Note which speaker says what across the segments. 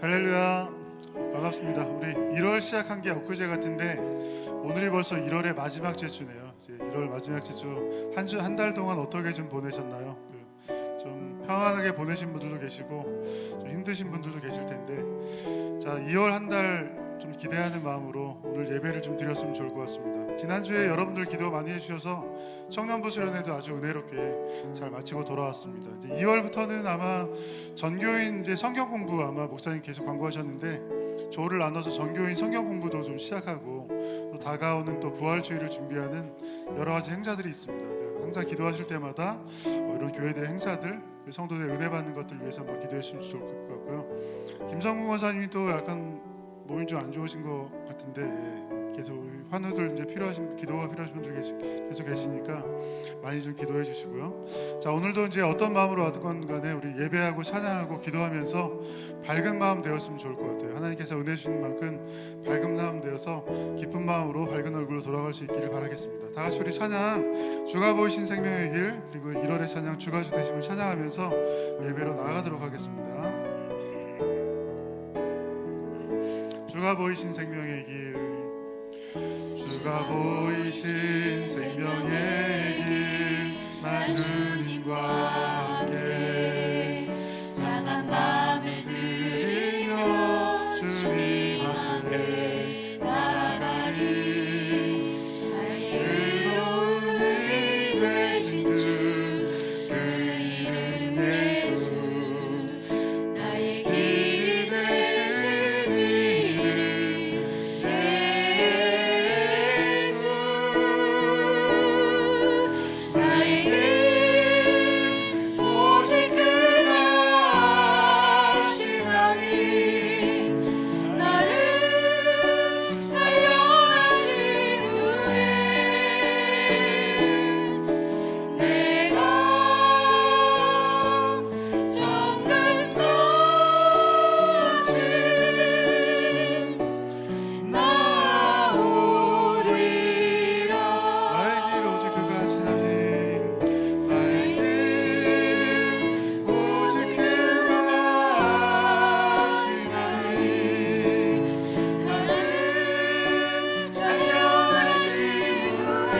Speaker 1: 할렐루야, 반갑습니다. 우리 1월 시작한 게 엊그제 같은데 오늘이 벌써 1월의 마지막 주네요. 이제 1월 마지막 주 한 달 동안 어떻게 좀 보내셨나요? 좀 평안하게 보내신 분들도 계시고 좀 힘드신 분들도 계실 텐데, 자 2월 한 달 좀 기대하는 마음으로 오늘 예배를 좀 드렸으면 좋을 것 같습니다. 지난주에 여러분들 기도 많이 해주셔서 청년부 수련회도 아주 은혜롭게 잘 마치고 돌아왔습니다. 이제 2월부터는 아마 전교인 이제 성경 공부, 아마 목사님 계속 광고하셨는데 조를 나눠서 전교인 성경 공부도 좀 시작하고, 또 다가오는 또 부활주의를 준비하는 여러 가지 행사들이 있습니다. 항상 기도하실 때마다 이런 교회들의 행사들, 성도들의 은혜 받는 것들 위해서 한번 기도해 주시면 좋을 것 같고요. 김성국 원사님이 또 약간 몸이 좀 안 좋으신 것 같은데, 계속 환우들 이제 필요하신, 기도가 필요하신 분들 계속 계시니까 많이 좀 기도해 주시고요. 자, 오늘도 이제 어떤 마음으로 왔건 간에 우리 예배하고 찬양하고 기도하면서 밝은 마음 되었으면 좋을 것 같아요. 하나님께서 은혜 주신 만큼 밝은 마음 되어서 기쁜 마음으로 밝은 얼굴로 돌아갈 수 있기를 바라겠습니다. 다 같이 우리 찬양, 주가 보이신 생명의 길, 그리고 1월의 찬양 주가 주 되심을 찬양하면서 예배로 나아가도록 하겠습니다. 주가 보이신 생명의 길, 주가 보이신 생명의 길, 나 주님과 함께
Speaker 2: 상한 마음을 들이며
Speaker 1: 주님 앞에
Speaker 2: 나아가니, 나의 의로운 의 되신 주 그 이름 예수, 나의 길이 되신 이름 예수, 나의 길 오직 그가 아시나니, 나를 발견하신 후에 내가 정금같이 나오리라.
Speaker 1: 나의 길 오직 그가 하시나니, 나의 길 오직 그가 하시나니,
Speaker 2: 나를 발견하신 후에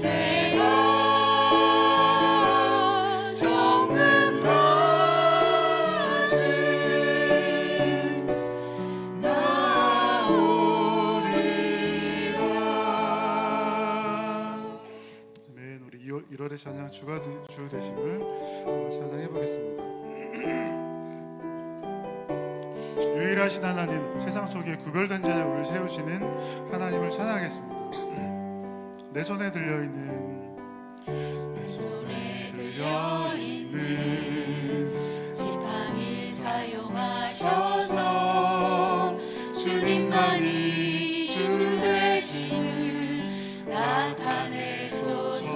Speaker 2: 내가 정금같이 나오리라.
Speaker 1: 아멘. 우리 1월의 찬양 주가 주 되심을 찬양해 보겠습니다. 유일하신 하나님, 세상 속에 구별된 자를 우리를 세우시는 하나님을 찬양하겠습니다. 내 손에 들려있는, 내
Speaker 2: 손에 들려있는 지팡이 사용하셔서 주님만이 주 되심을 나타내소서.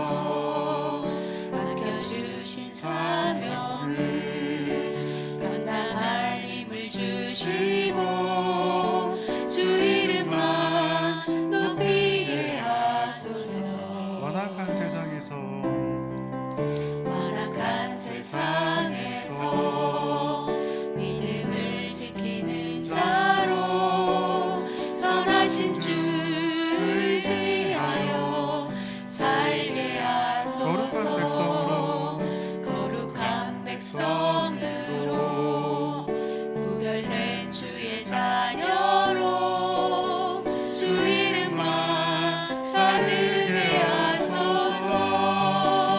Speaker 2: 맡겨주신 사명을 감당할 힘을 주시고 주 이름만 높이게 하소서.
Speaker 1: 완악한 세상에서
Speaker 2: 완악한 세상에서 믿음을 지키는 자로 선하신 주 의지하여 살게 하소서. 거룩한 백성으로 구별된 주의 자녀로 주 이름만 받게 하소서.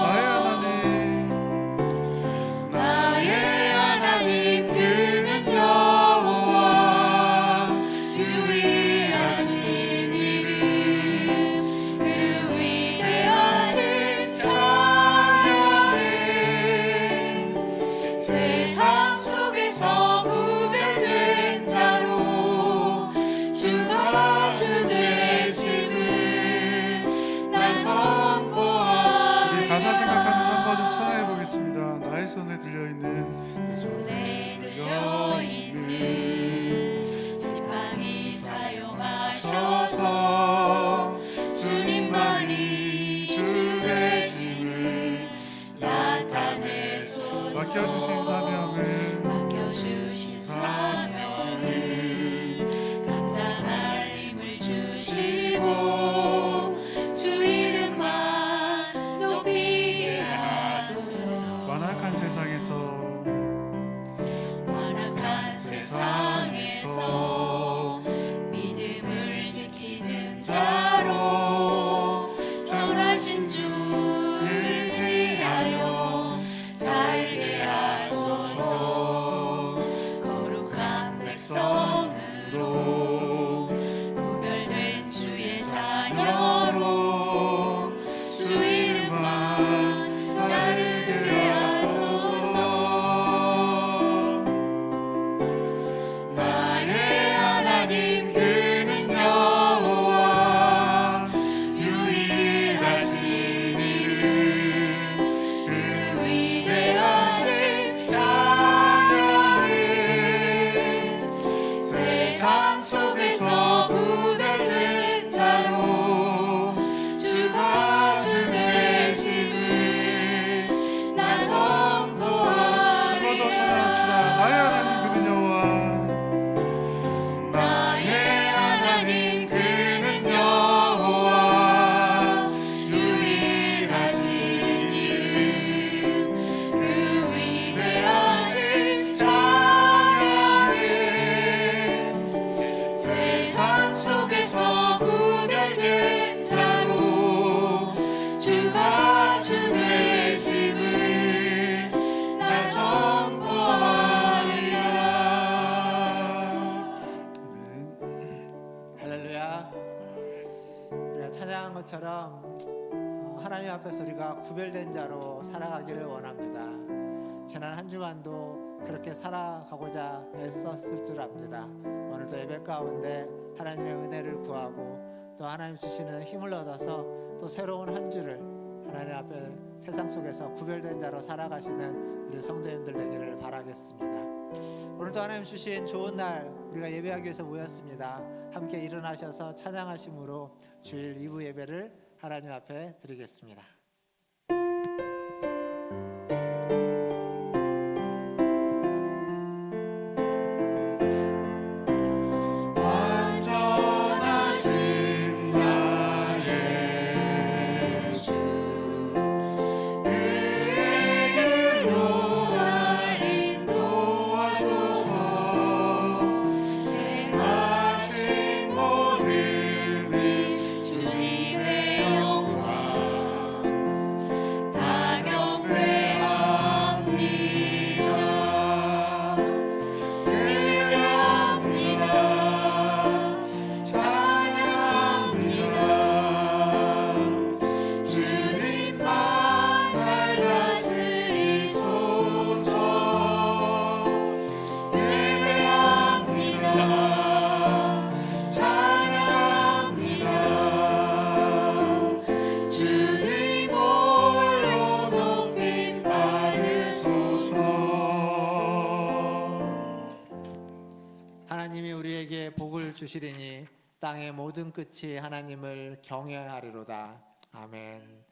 Speaker 1: 나의 하나님,
Speaker 2: 살아가신 주 의지하여 살게 하소서. 거룩한 백성으로 구별된 주의 자녀로 주 이름만 따르게 하소서. 나의 하나님 그는 여호와 유일하신 이름 그 위대하신 자녀를 세상 속에서 구별된 자로 주가 주 되심을 나
Speaker 1: 한번 더
Speaker 2: 선포하리라.
Speaker 1: 찬양합시다. 나의 하나님 그는 여호와
Speaker 2: 나의 하나님 그는 여호와 유일하신 이름 그 위대하신 자녀를 세상 속에서 구별된 자로 주가 주 되심을 나 선포하리라.
Speaker 3: 할렐루야. 우리가 찬양한 것처럼 하나님 앞에서 우리가 구별된 자로 살아가기를 원합니다. 지난 한 주간도 그렇게 살아가고자 애썼을 줄 압니다. 오늘도 예배 가운데 하나님의 은혜를 구하고 또 하나님 주시는 힘을 얻어서 또 새로운 한 주를 하나님 앞에 세상 속에서 구별된 자로 살아가시는 우리 성도님들 되기를 바라겠습니다. 오늘도 하나님 주신 좋은 날 우리가 예배하기 위해서 모였습니다. 함께 일어나셔서 찬양하심으로 주일 2부 예배를 하나님 앞에 드리겠습니다.
Speaker 2: 완전하신 나의 주 의의 길로 날 인도하소서. 행하신 모든 일 주님의 영광 다 경배합니다. 주님만 날 다스리소서. 예배합니다. 찬양합니다. 주님 홀로 높임 받으소서.
Speaker 3: 하나님이 우리에게 복을 주시리니 땅의 모든 끝이 하나님을 경외하리로다. 아멘.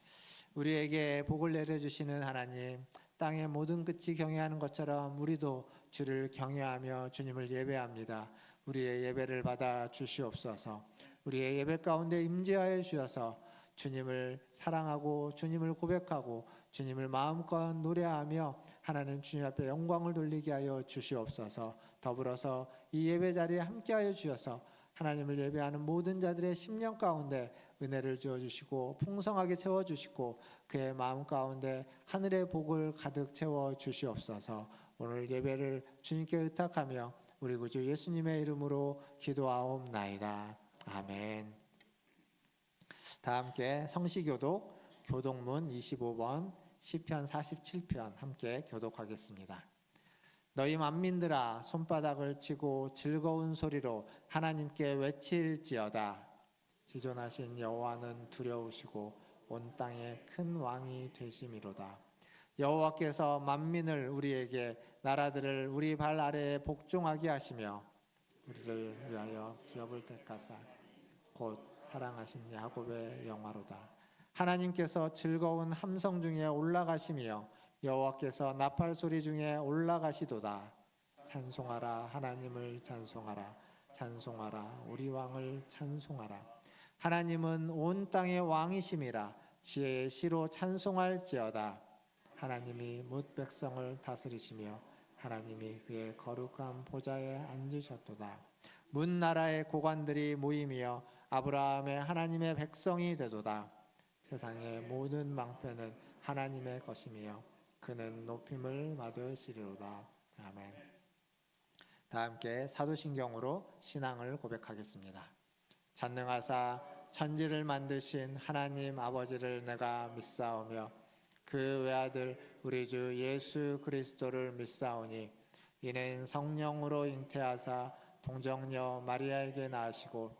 Speaker 3: 우리에게 복을 내려주시는 하나님, 땅의 모든 끝이 경외하는 것처럼 우리도 주를 경외하며 주님을 예배합니다. 우리의 예배를 받아 주시옵소서. 우리의 예배 가운데 임재하여 주셔서 주님을 사랑하고 주님을 고백하고 주님을 마음껏 노래하며 하나님 주님 앞에 영광을 돌리게 하여 주시옵소서. 더불어서 이 예배 자리에 함께하여 주셔서 하나님을 예배하는 모든 자들의 심령 가운데 은혜를 주어주시고 풍성하게 채워주시고 그의 마음 가운데 하늘의 복을 가득 채워주시옵소서. 오늘 예배를 주님께 의탁하며 우리 구주 예수님의 이름으로 기도하옵나이다. 아멘. 다 함께 성시교독 교독문 25번 시편 47편 함께 교독하겠습니다. 너희 만민들아 손바닥을 치고 즐거운 소리로 하나님께 외칠지어다. 지존하신 여호와는 두려우시고 온 땅에 큰 왕이 되심이로다. 여호와께서 만민을 우리에게 나라들을 우리 발 아래에 복종하게 하시며 우리를 위하여 기업을 택하사 곧 사랑하신 야곱의 영화로다. 하나님께서 즐거운 함성 중에 올라가시며 여호와께서 나팔 소리 중에 올라가시도다. 찬송하라 하나님을 찬송하라. 찬송하라 우리 왕을 찬송하라. 하나님은 온 땅의 왕이심이라. 지혜의 시로 찬송할지어다. 하나님이 뭇 백성을 다스리시며 하나님이 그의 거룩한 보좌에 앉으셨도다. 문 나라의 고관들이 모임이여 아브라함의 하나님의 백성이 되도다. 세상의 모든 망패는 하나님의 것이며 그는 높임을 받으시리로다. 아멘. 다 함께 사도신경으로 신앙을 고백하겠습니다. 전능하사 천지를 만드신 하나님 아버지를 내가 믿사오며 그 외아들 우리 주 예수 그리스도를 믿사오니 이는 성령으로 잉태하사 동정녀 마리아에게 낳으시고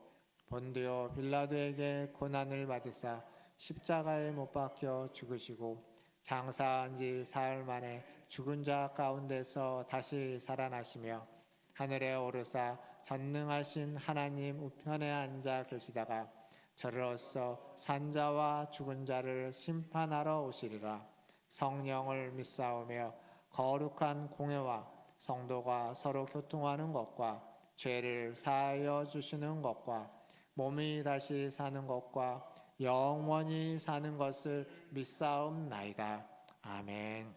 Speaker 3: 본디오 빌라도에게 고난을 받으사 십자가에 못 박혀 죽으시고 장사한 지 사흘 만에 죽은 자 가운데서 다시 살아나시며 하늘에 오르사 전능하신 하나님 우편에 앉아 계시다가 저로서 산자와 죽은 자를 심판하러 오시리라. 성령을 믿사오며 거룩한 공회와 성도가 서로 교통하는 것과 죄를 사하여 주시는 것과 몸이 다시 사는 것과 영원히 사는 것을 믿사옵나이다. 아멘.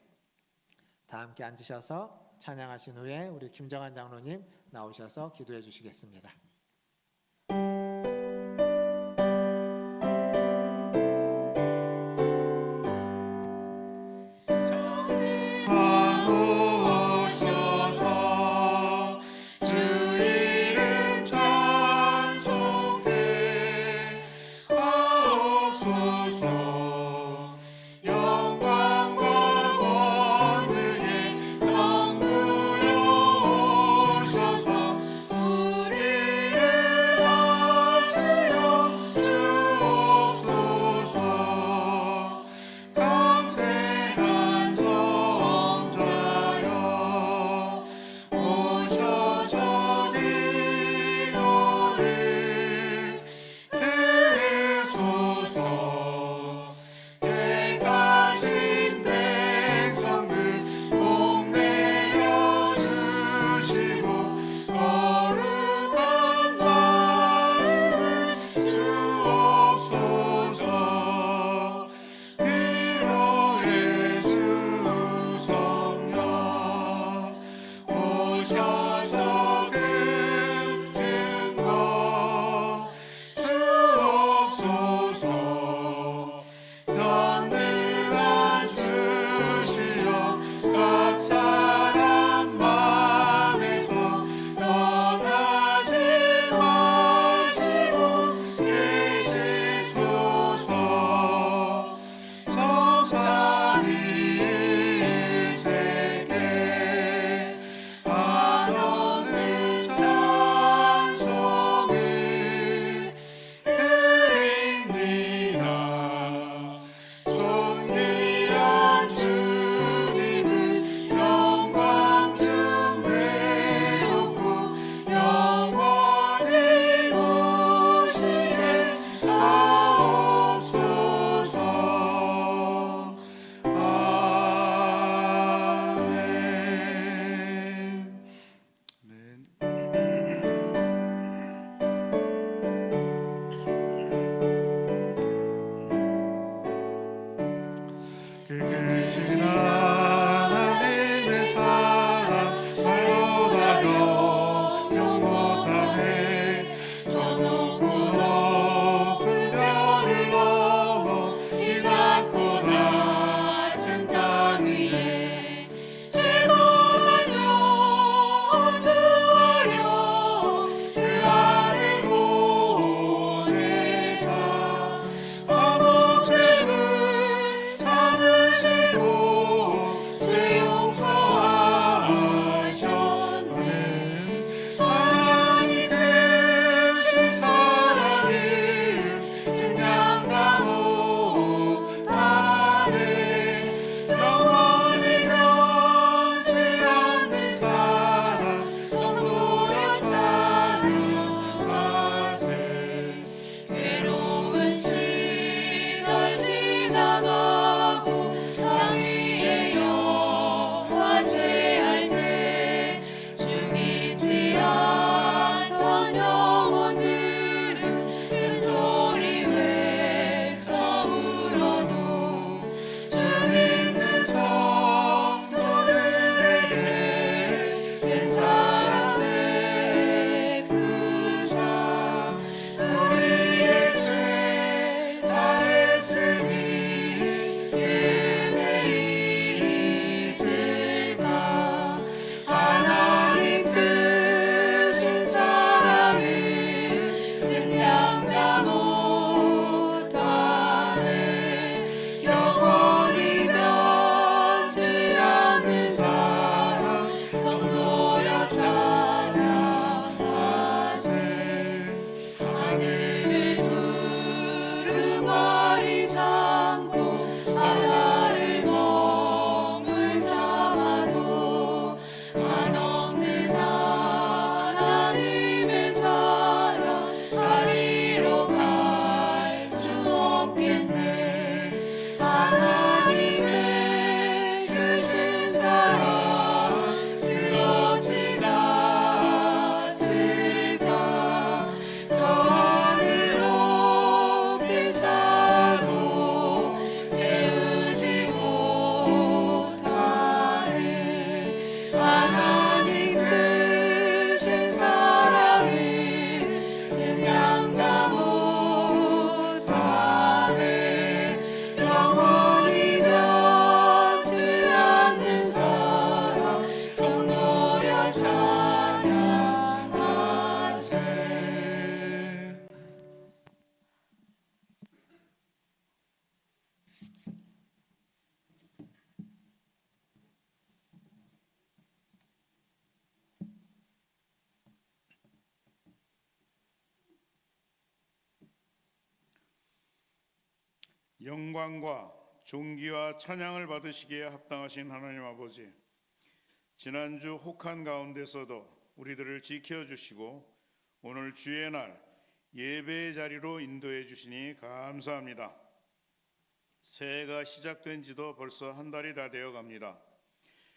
Speaker 3: 다 함께 앉으셔서 찬양하신 후에 우리 김정한 장로님 나오셔서 기도해 주시겠습니다.
Speaker 2: 오셔서 주 이름 찬송해 하옵소서. 영광과 권능의 성부여 오셔서 우리를 다스려 주옵소서. 강생한 성자여 오셔서 기도를 들으소서. 택하신 백성들 복내려 주시고 거룩한 마음을 주옵소서. 위로의 주 성령 오셔서 그 증거 주옵소서. 전능한 주시여 각 사람 마음에서 떠나지 마시고 계십소서. 성삼위 일체께 하나 영광과 존귀와 찬양을 받으시기에 합당하신 하나님 아버지, 지난주 혹한 가운데서도 우리들을 지켜주시고 오늘 주의 날 예배의 자리로 인도해 주시니 감사합니다. 새해가 시작된 지도 벌써 한 달이 다 되어 갑니다.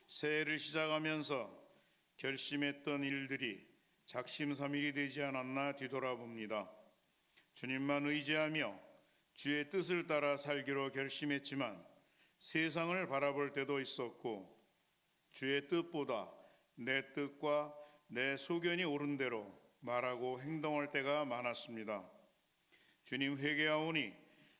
Speaker 2: 새해를 시작하면서 결심했던 일들이 작심삼일이 되지 않았나 뒤돌아봅니다. 주님만 의지하며 주의 뜻을 따라 살기로 결심했지만 세상을 바라볼 때도 있었고 주의 뜻보다 내 뜻과 내 소견이 옳은 대로 말하고 행동할 때가 많았습니다. 주님 회개하오니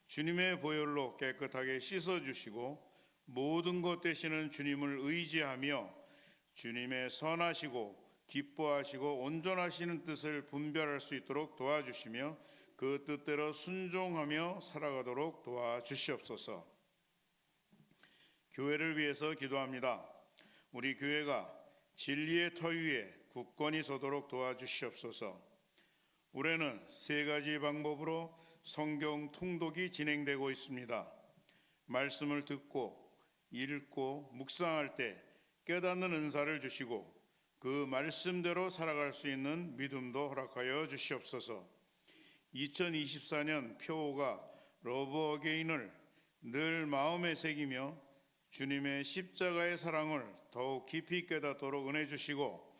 Speaker 2: 주님의 보혈로 깨끗하게 씻어주시고 모든 것 되시는 주님을 의지하며 주님의 선하시고 기뻐하시고 온전하시는 뜻을 분별할 수 있도록 도와주시며 그 뜻대로 순종하며 살아가도록 도와주시옵소서. 교회를 위해서 기도합니다. 우리 교회가 진리의 터 위에 굳건히 서도록 도와주시옵소서. 올해는 3가지 방법으로 성경 통독이 진행되고 있습니다. 말씀을 듣고 읽고 묵상할 때 깨닫는 은사를 주시고 그 말씀대로 살아갈 수 있는 믿음도 허락하여 주시옵소서. 2024년 표어가 러브 어게인을 늘 마음에 새기며 주님의 십자가의 사랑을 더욱 깊이 깨닫도록 은혜 주시고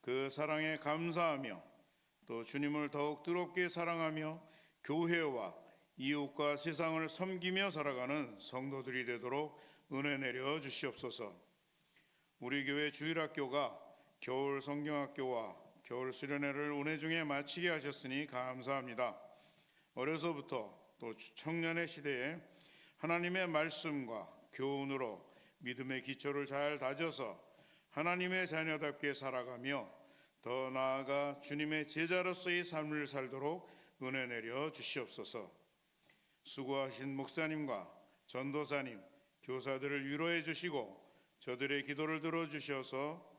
Speaker 2: 그 사랑에 감사하며 또 주님을 더욱 뜨겁게 사랑하며 교회와 이웃과 세상을 섬기며 살아가는 성도들이 되도록 은혜 내려 주시옵소서. 우리 교회 주일학교가 겨울 성경학교와 겨울 수련회를 은혜 중에 마치게 하셨으니 감사합니다. 어려서부터 또 청년의 시대에 하나님의 말씀과 교훈으로 믿음의 기초를 잘 다져서 하나님의 자녀답게 살아가며 더 나아가 주님의 제자로서의 삶을 살도록 은혜 내려 주시옵소서. 수고하신 목사님과 전도사님, 교사들을 위로해 주시고 저들의 기도를 들어주셔서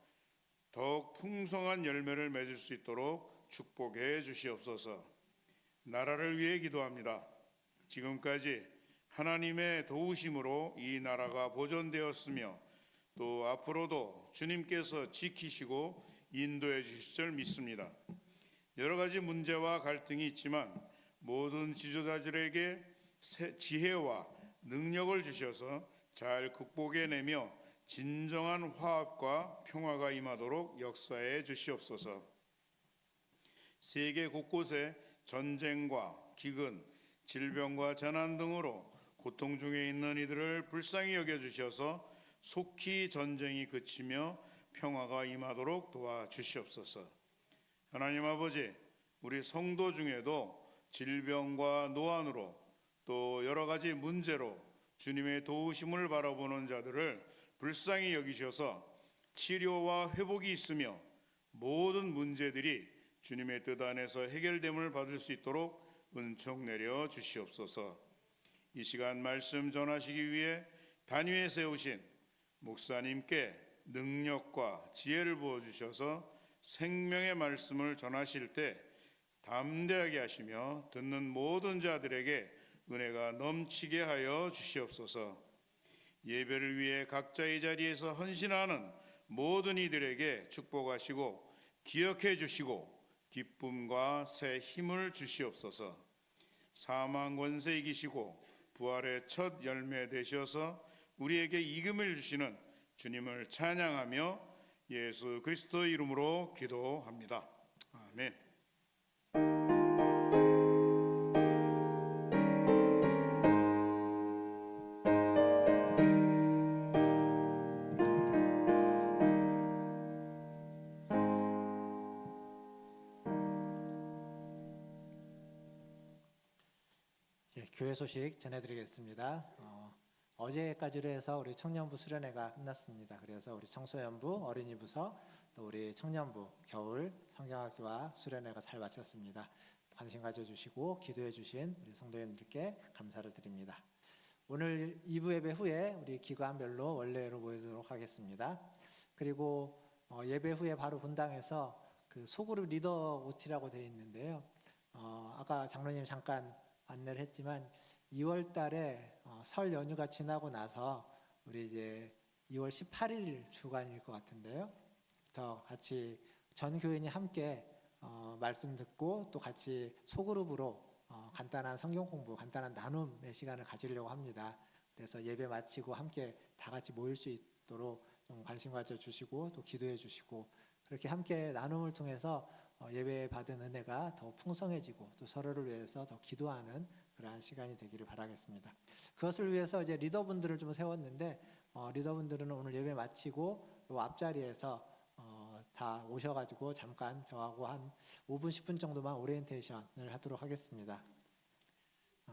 Speaker 2: 더욱 풍성한 열매를 맺을 수 있도록 축복해 주시옵소서. 나라를 위해 기도합니다. 지금까지 하나님의 도우심으로 이 나라가 보존되었으며 또 앞으로도 주님께서 지키시고 인도해 주실 줄 믿습니다. 여러 가지 문제와 갈등이 있지만 모든 지도자들에게 지혜와 능력을 주셔서 잘 극복해내며 진정한 화합과 평화가 임하도록 역사해 주시옵소서. 세계 곳곳에 전쟁과 기근, 질병과 재난 등으로 고통 중에 있는 이들을 불쌍히 여겨주셔서 속히 전쟁이 그치며 평화가 임하도록 도와주시옵소서. 하나님 아버지, 우리 성도 중에도 질병과 노안으로 또 여러 가지 문제로 주님의 도우심을 바라보는 자들을 불쌍히 여기셔서 치료와 회복이 있으며 모든 문제들이 주님의 뜻 안에서 해결됨을 받을 수 있도록 은총 내려 주시옵소서. 이 시간 말씀 전하시기 위해 단위에 세우신 목사님께 능력과 지혜를 부어주셔서 생명의 말씀을 전하실 때 담대하게 하시며 듣는 모든 자들에게 은혜가 넘치게 하여 주시옵소서. 예배를 위해 각자의 자리에서 헌신하는 모든 이들에게 축복하시고 기억해 주시고 기쁨과 새 힘을 주시옵소서. 사망 권세 이기시고 부활의 첫 열매 되셔서 우리에게 이금을 주시는 주님을 찬양하며 예수 그리스도 이름으로 기도합니다. 아멘.
Speaker 3: 교회 소식 전해드리겠습니다. 어제까지로 해서 우리 청년부 수련회가 끝났습니다. 그래서 우리 청소년부, 어린이부서, 또 우리 청년부 겨울 성경학교와 수련회가 잘 마쳤습니다. 관심 가져주시고 기도해 주신 우리 성도님들께 감사를 드립니다. 오늘 2부 예배 후에 우리 기관별로 원래로 모이도록 하겠습니다. 그리고 예배 후에 바로 본당에서 그 소그룹 리더 OT라고 되어 있는데요. 아까 장로님 잠깐 안내를 했지만 2월 달에 설 연휴가 지나고 나서 우리 이제 2월 18일 주간일 것 같은데요. 더 같이 전 교인이 함께 말씀 듣고 또 같이 소그룹으로 간단한 성경 공부, 간단한 나눔의 시간을 가지려고 합니다. 그래서 예배 마치고 함께 다 같이 모일 수 있도록 좀 관심 가져 주시고 또 기도해 주시고 그렇게 함께 나눔을 통해서 예배 받은 은혜가 더 풍성해지고 또 서로를 위해서 더 기도하는 그러한 시간이 되기를 바라겠습니다. 그것을 위해서 이제 리더분들을 좀 세웠는데 리더분들은 오늘 예배 마치고 요 앞자리에서 다 오셔가지고 잠깐 저하고 한 5분 10분 정도만 오리엔테이션을 하도록 하겠습니다.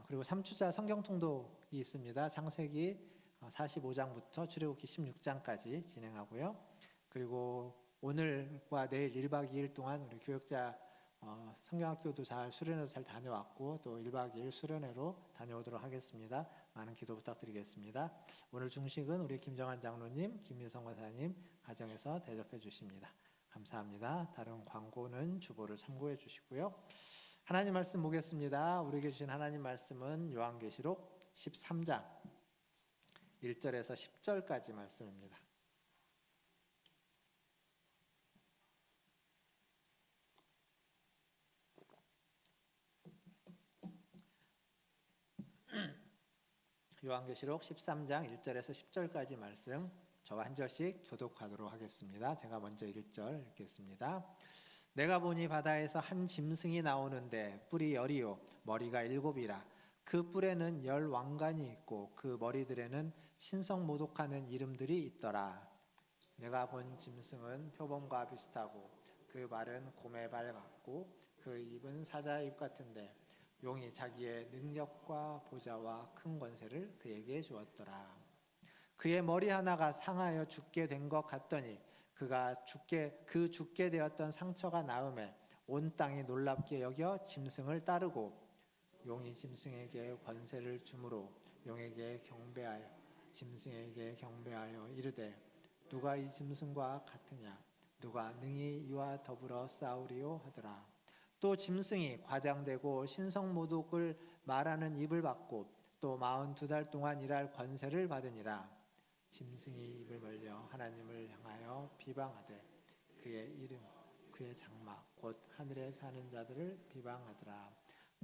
Speaker 3: 그리고 3주자 성경 통독이 있습니다. 창세기 45장부터 출애굽기 16장까지 진행하고요. 그리고 오늘과 내일 1박 2일 동안 우리 교역자 성경학교도 잘 수련회도 잘 다녀왔고 또 1박 2일 수련회로 다녀오도록 하겠습니다. 많은 기도 부탁드리겠습니다. 오늘 중식은 우리 김정환 장로님, 김민성 권사님 가정에서 대접해 주십니다. 감사합니다. 다른 광고는 주보를 참고해 주시고요. 하나님 말씀 보겠습니다. 우리에게 주신 하나님 말씀은 요한계시록 13장 1절에서 10절까지 말씀입니다. 요한계시록 13장 1절에서 10절까지 말씀 저와 한 절씩 교독하도록 하겠습니다. 제가 먼저 1절 읽겠습니다. 내가 보니 바다에서 한 짐승이 나오는데 뿔이 10이요 머리가 7이라 그 뿔에는 10 왕관이 있고 그 머리들에는 신성모독하는 이름들이 있더라. 내가 본 짐승은 표범과 비슷하고 그 발은 곰의 발 같고 그 입은 사자의 입 같은데 용이 자기의 능력과 보좌와 큰 권세를 그에게 주었더라. 그의 머리 하나가 상하여 죽게 된 것 같더니 그 죽게 되었던 상처가 나음에 온 땅이 놀랍게 여겨 짐승을 따르고 용이 짐승에게 권세를 주므로 용에게 경배하여 짐승에게 경배하여 이르되 누가 이 짐승과 같으냐 누가 능히 이와 더불어 싸우리요 하더라. 또 짐승이 과장되고 신성모독을 말하는 입을 받고 또 42달 동안 일할 권세를 받으니라. 짐승이 입을 벌려 하나님을 향하여 비방하되 그의 이름 그의 장막 곧 하늘에 사는 자들을 비방하더라.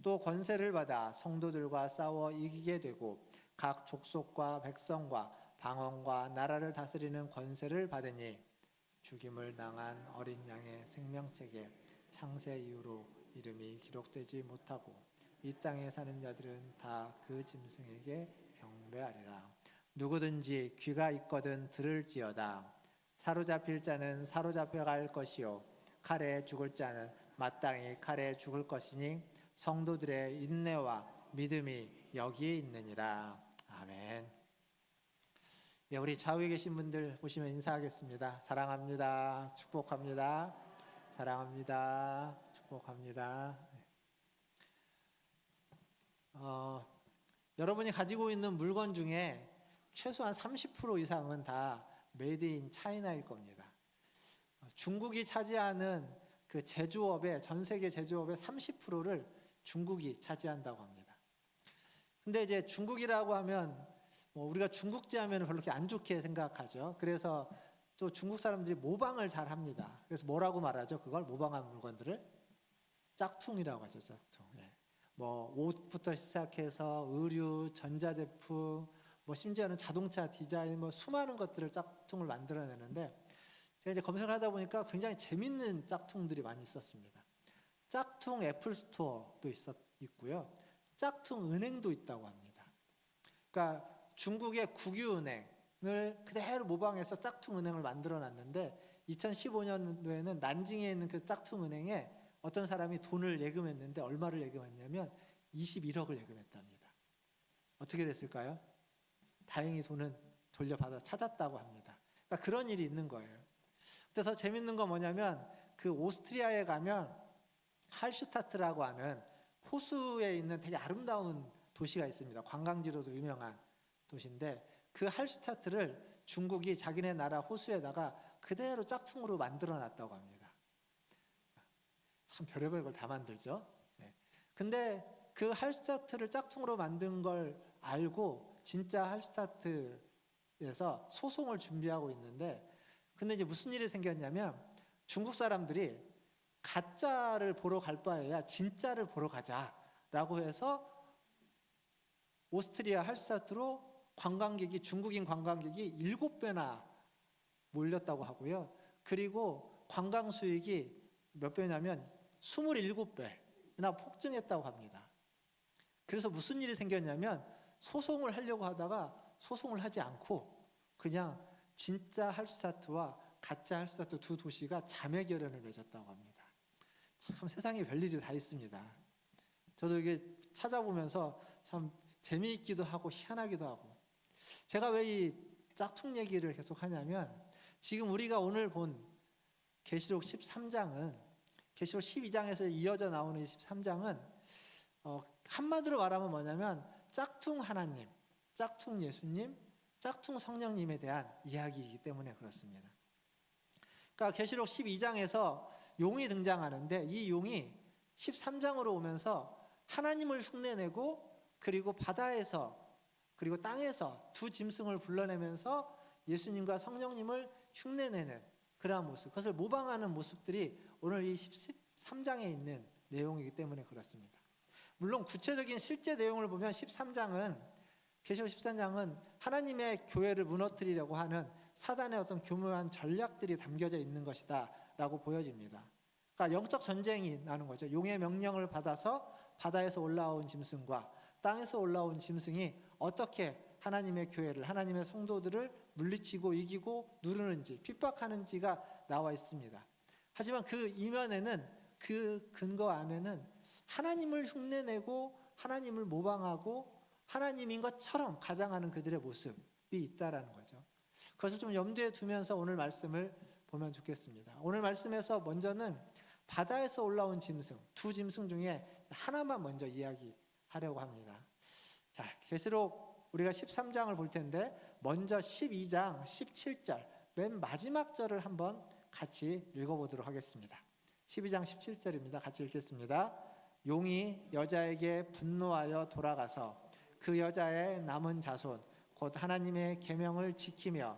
Speaker 3: 또 권세를 받아 성도들과 싸워 이기게 되고 각 족속과 백성과 방언과 나라를 다스리는 권세를 받으니 죽임을 당한 어린 양의 생명책에 창세 이후로 이름이 기록되지 못하고 이 땅에 사는 자들은 다 그 짐승에게 경배하리라. 누구든지 귀가 있거든 들을지어다. 사로잡힐 자는 사로잡혀갈 것이요 칼에 죽을 자는 마땅히 칼에 죽을 것이니 성도들의 인내와 믿음이 여기에 있느니라. 아멘. 예, 우리 좌우에 계신 분들 보시면 인사하겠습니다. 사랑합니다. 축복합니다. 사랑합니다. 축복합니다. 여러분이 가지고 있는 물건 중에 최소한 30% 이상은 다 메이드 인 차이나일 겁니다. 중국이 차지하는 그 제조업의 전 세계 제조업의 30%를 중국이 차지한다고 합니다. 근데 이제 중국이라고 하면 우리가 중국제 하면 별로 그렇게 안 좋게 생각하죠. 그래서 또 중국 사람들이 모방을 잘 합니다. 그래서 뭐라고 말하죠? 그걸 모방한 물건들을 짝퉁이라고 하죠. 짝퉁. 예. 뭐 옷부터 시작해서 의류, 전자제품, 뭐 심지어는 자동차 디자인, 뭐 수많은 것들을 짝퉁을 만들어내는데 제가 이제 검색을 하다 보니까 굉장히 재밌는 짝퉁들이 많이 있었습니다. 짝퉁 애플 스토어도 있고요. 짝퉁 은행도 있다고 합니다. 그러니까 중국의 국유은행을 그대로 모방해서 짝퉁 은행을 만들어놨는데 2015년도에는 난징에 있는 그 짝퉁 은행에 어떤 사람이 돈을 예금했는데 얼마를 예금했냐면 21억을 예금했답니다. 어떻게 됐을까요? 다행히 돈은 돌려받아 찾았다고 합니다. 그러니까 그런 일이 있는 거예요. 근데 더 재밌는 건 뭐냐면 그 오스트리아에 가면 할슈타트라고 하는 호수에 있는 되게 아름다운 도시가 있습니다. 관광지로도 유명한 도시인데 그 할슈타트를 중국이 자기네 나라 호수에다가 그대로 짝퉁으로 만들어 놨다고 합니다. 참 별의별 걸 다 만들죠. 네. 근데 그 할슈타트를 짝퉁으로 만든 걸 알고 진짜 할슈타트에서 소송을 준비하고 있는데, 근데 이제 무슨 일이 생겼냐면 중국 사람들이 가짜를 보러 갈 바에야 진짜를 보러 가자라고 해서 오스트리아 할슈타트로 관광객이, 중국인 관광객이 7배나 몰렸다고 하고요. 그리고 관광 수익이 몇 배냐면 27배나 폭증했다고 합니다. 그래서 무슨 일이 생겼냐면 소송을 하려고 하다가 소송을 하지 않고 그냥 진짜 할슈타트와 가짜 할슈타트 두 도시가 자매 결연을 맺었다고 합니다. 참 세상에 별일이 다 있습니다. 저도 이게 찾아보면서 참 재미있기도 하고 희한하기도 하고, 제가 왜 이 짝퉁 얘기를 계속 하냐면 지금 우리가 오늘 본 계시록 13장은 계시록 12장에서 이어져 나오는 13장은 한마디로 말하면 뭐냐면 짝퉁 하나님, 짝퉁 예수님, 짝퉁 성령님에 대한 이야기이기 때문에 그렇습니다. 그러니까 계시록 12장에서 용이 등장하는데 이 용이 13장으로 오면서 하나님을 흉내내고 그리고 바다에서 그리고 땅에서 두 짐승을 불러내면서 예수님과 성령님을 흉내내는 그러한 모습, 그것을 모방하는 모습들이 오늘 이 13장에 있는 내용이기 때문에 그렇습니다. 물론 구체적인 실제 내용을 보면 13장은, 계시록 13장은 하나님의 교회를 무너뜨리려고 하는 사단의 어떤 교묘한 전략들이 담겨져 있는 것이다 라고 보여집니다. 그러니까 영적 전쟁이 나는 거죠. 용의 명령을 받아서 바다에서 올라온 짐승과 땅에서 올라온 짐승이 어떻게 하나님의 교회를, 하나님의 성도들을 물리치고 이기고 누르는지, 핍박하는지가 나와 있습니다. 하지만 그 이면에는, 그 근거 안에는 하나님을 흉내내고 하나님을 모방하고 하나님인 것처럼 가장하는 그들의 모습이 있다라는 거죠. 그것을 좀 염두에 두면서 오늘 말씀을 보면 좋겠습니다. 오늘 말씀에서 먼저는 바다에서 올라온 짐승, 두 짐승 중에 하나만 먼저 이야기하려고 합니다. 자, 계시록 우리가 13장을 볼 텐데 먼저 12장 17절 맨 마지막 절을 한번 같이 읽어보도록 하겠습니다. 12장 17절입니다. 같이 읽겠습니다. 용이 여자에게 분노하여 돌아가서 그 여자의 남은 자손 곧 하나님의 계명을 지키며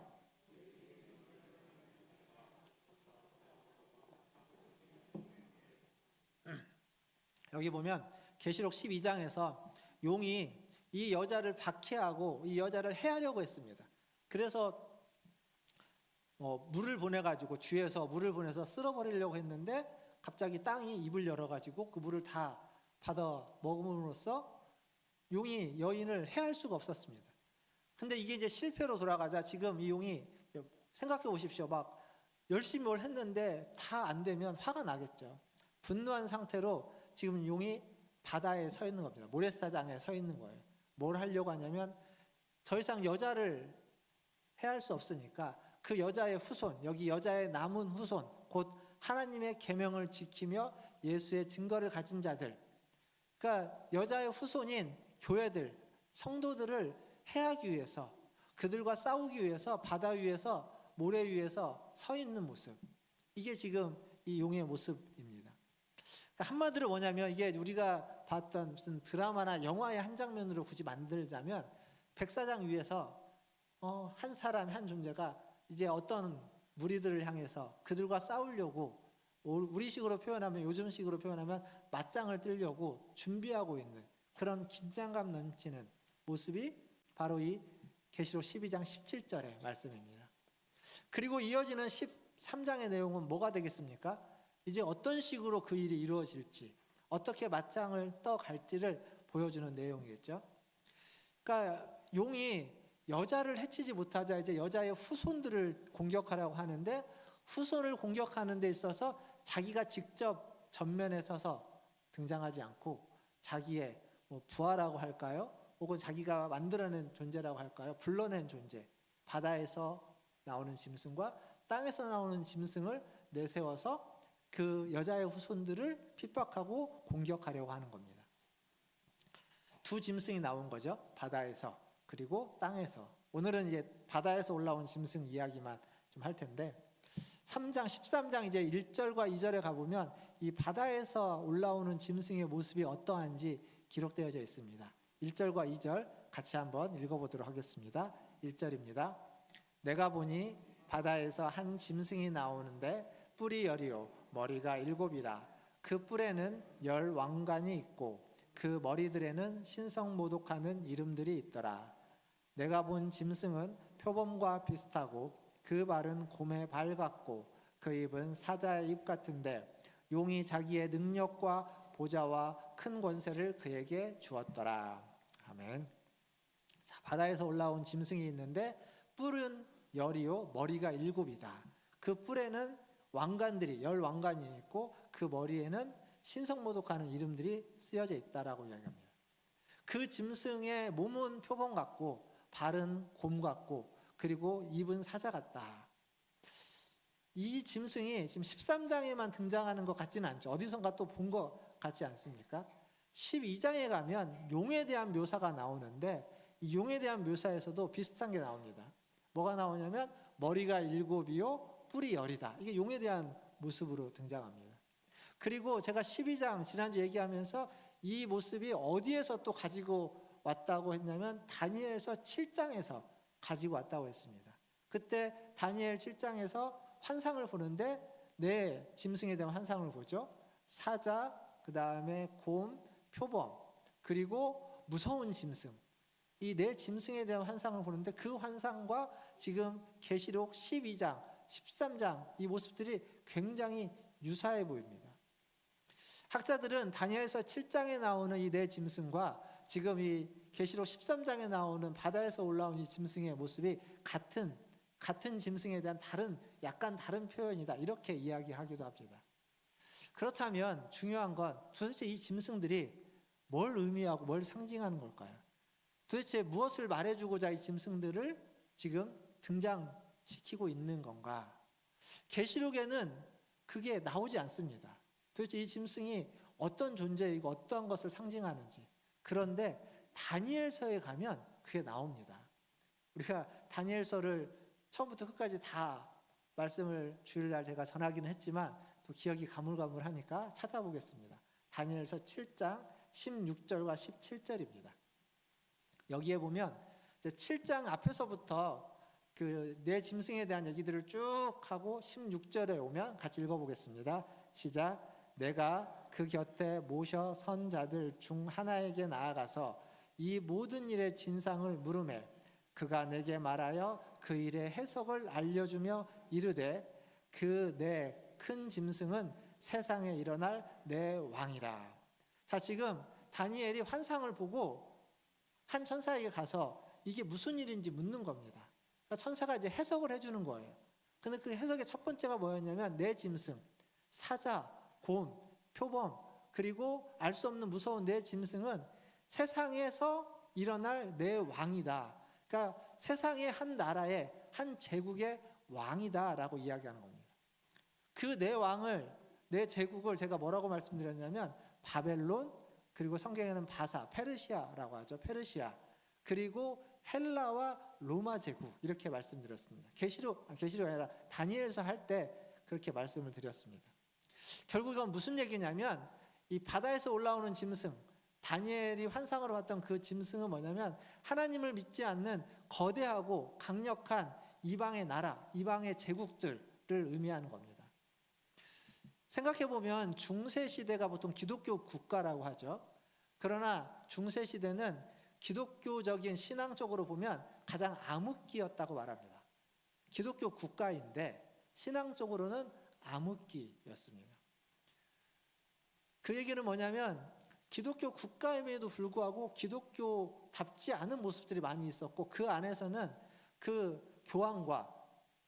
Speaker 3: 여기 보면 계시록 12장에서 용이 이 여자를 박해하고 이 여자를 해하려고 했습니다. 그래서 물을 보내가지고 주에서 물을 보내서 쓸어버리려고 했는데 갑자기 땅이 입을 열어가지고 그 물을 다 받아 먹음으로써 용이 여인을 해할 수가 없었습니다. 근데 이게 이제 실패로 돌아가자 지금 이 용이, 생각해 보십시오. 막 열심히 뭘 했는데 다 안 되면 화가 나겠죠. 분노한 상태로 지금 용이 바다에 서 있는 겁니다. 모래사장에 서 있는 거예요. 뭘 하려고 하냐면 더 이상 여자를 해할 수 없으니까 그 여자의 후손, 여기 여자의 남은 후손, 곧 하나님의 계명을 지키며 예수의 증거를 가진 자들, 그러니까 여자의 후손인 교회들, 성도들을 해하기 위해서, 그들과 싸우기 위해서 바다 위에서, 모래 위에서 서 있는 모습, 이게 지금 이 용의 모습입니다. 그러니까 한마디로 뭐냐면 이게 우리가 봤던 무슨 드라마나 영화의 한 장면으로 굳이 만들자면 백사장 위에서 한 사람, 한 존재가 이제 어떤 무리들을 향해서 그들과 싸우려고, 우리식으로 표현하면, 요즘식으로 표현하면 맞짱을 뜨려고 준비하고 있는 그런 긴장감 넘치는 모습이 바로 이 계시록 12장 17절의 말씀입니다. 그리고 이어지는 13장의 내용은 뭐가 되겠습니까? 이제 어떤 식으로 그 일이 이루어질지, 어떻게 맞짱을 떠갈지를 보여주는 내용이겠죠. 그러니까 용이 여자를 해치지 못하자 이제 여자의 후손들을 공격하려고 하는데, 후손을 공격하는 데 있어서 자기가 직접 전면에 서서 등장하지 않고 자기의 부하라고 할까요? 혹은 자기가 만들어낸 존재라고 할까요? 불러낸 존재, 바다에서 나오는 짐승과 땅에서 나오는 짐승을 내세워서 그 여자의 후손들을 핍박하고 공격하려고 하는 겁니다. 두 짐승이 나온 거죠. 바다에서 그리고 땅에서. 오늘은 이제 바다에서 올라온 짐승 이야기만 좀 할 텐데 3장 13장 이제 1절과 2절에 가보면 이 바다에서 올라오는 짐승의 모습이 어떠한지 기록되어져 있습니다. 1절과 2절 같이 한번 읽어보도록 하겠습니다. 1절입니다. 내가 보니 바다에서 한 짐승이 나오는데 뿔이 10이요 머리가 7이라. 그 뿔에는 10 왕관이 있고 그 머리들에는 신성모독하는 이름들이 있더라. 내가 본 짐승은 표범과 비슷하고 그 발은 곰의 발 같고 그 입은 사자의 입 같은데 용이 자기의 능력과 보좌와 큰 권세를 그에게 주었더라. 아멘. 자, 바다에서 올라온 짐승이 있는데 뿔은 10이요 머리가 7이다. 그 뿔에는 왕관들이 10 왕관이 있고 그 머리에는 신성모독하는 이름들이 쓰여져 있다라고 이야기합니다. 그 짐승의 몸은 표범 같고 발은 곰 같고 그리고 입은 사자 같다. 이 짐승이 지금 13장에만 등장하는 것 같지는 않죠. 어디선가 또 본 것 같지 않습니까? 12장에 가면 용에 대한 묘사가 나오는데 이 용에 대한 묘사에서도 비슷한 게 나옵니다. 뭐가 나오냐면 머리가 7이요 뿔이 10이다. 이게 용에 대한 모습으로 등장합니다. 그리고 제가 12장 지난주 얘기하면서 이 모습이 어디에서 또 가지고 왔다고 했냐면 다니엘서 7장에서 가지고 왔다고 했습니다. 그때 다니엘 7장에서 환상을 보는데 네 짐승에 대한 환상을 보죠. 사자, 그 다음에 곰, 표범, 그리고 무서운 짐승. 이 네 짐승에 대한 환상을 보는데 그 환상과 지금 계시록 12장, 13장 이 모습들이 굉장히 유사해 보입니다. 학자들은 다니엘서 7장에 나오는 이 네 짐승과 지금 이 계시록 13장에 나오는 바다에서 올라온 이 짐승의 모습이 같은 짐승에 대한 약간 다른 표현이다 이렇게 이야기하기도 합니다. 그렇다면 중요한 건 도대체 이 짐승들이 뭘 의미하고 뭘 상징하는 걸까요? 도대체 무엇을 말해주고자 이 짐승들을 지금 등장시키고 있는 건가? 계시록에는 그게 나오지 않습니다. 도대체 이 짐승이 어떤 존재이고 어떠한 것을 상징하는지. 그런데 다니엘서에 가면 그게 나옵니다. 우리가 다니엘서를 처음부터 끝까지 다 말씀을 주일날 제가 전하기는 했지만 또 기억이 가물가물하니까 찾아보겠습니다. 다니엘서 7장 16절과 17절입니다. 여기에 보면 이제 7장 앞에서부터 그 네 짐승에 대한 얘기들을 쭉 하고 16절에 오면 같이 읽어보겠습니다. 시작. 내가 그 곁에 모셔 선 자들 중 하나에게 나아가서 이 모든 일의 진상을 물으매 그가 내게 말하여 그 일의 해석을 알려주며 이르되 그 내 큰 짐승은 세상에 일어날 내 왕이라. 자, 지금 다니엘이 환상을 보고 한 천사에게 가서 이게 무슨 일인지 묻는 겁니다. 그러니까 천사가 이제 해석을 해주는 거예요. 근데 그 해석의 첫 번째가 뭐였냐면 내 짐승, 사자, 곰, 표범, 그리고 알 수 없는 무서운 내 짐승은 세상에서 일어날 내 왕이다. 그러니까 세상의 한 나라의 한 제국의 왕이다라고 이야기하는 겁니다. 그 내 왕을, 내 제국을 제가 뭐라고 말씀드렸냐면 바벨론, 그리고 성경에는 바사, 페르시아라고 하죠. 페르시아, 그리고 헬라와 로마 제국 이렇게 말씀드렸습니다. 계시록이 아니라 다니엘서 할 때 그렇게 말씀을 드렸습니다. 결국 이건 무슨 얘기냐면 이 바다에서 올라오는 짐승, 다니엘이 환상으로 봤던 그 짐승은 뭐냐면 하나님을 믿지 않는 거대하고 강력한 이방의 나라, 이방의 제국들을 의미하는 겁니다. 생각해보면 중세시대가 보통 기독교 국가라고 하죠. 그러나 중세시대는 기독교적인 신앙적으로 보면 가장 암흑기였다고 말합니다. 기독교 국가인데 신앙적으로는 암흑기였습니다. 그 얘기는 뭐냐면 기독교 국가임에도 불구하고 기독교답지 않은 모습들이 많이 있었고 그 안에서는 그 교황과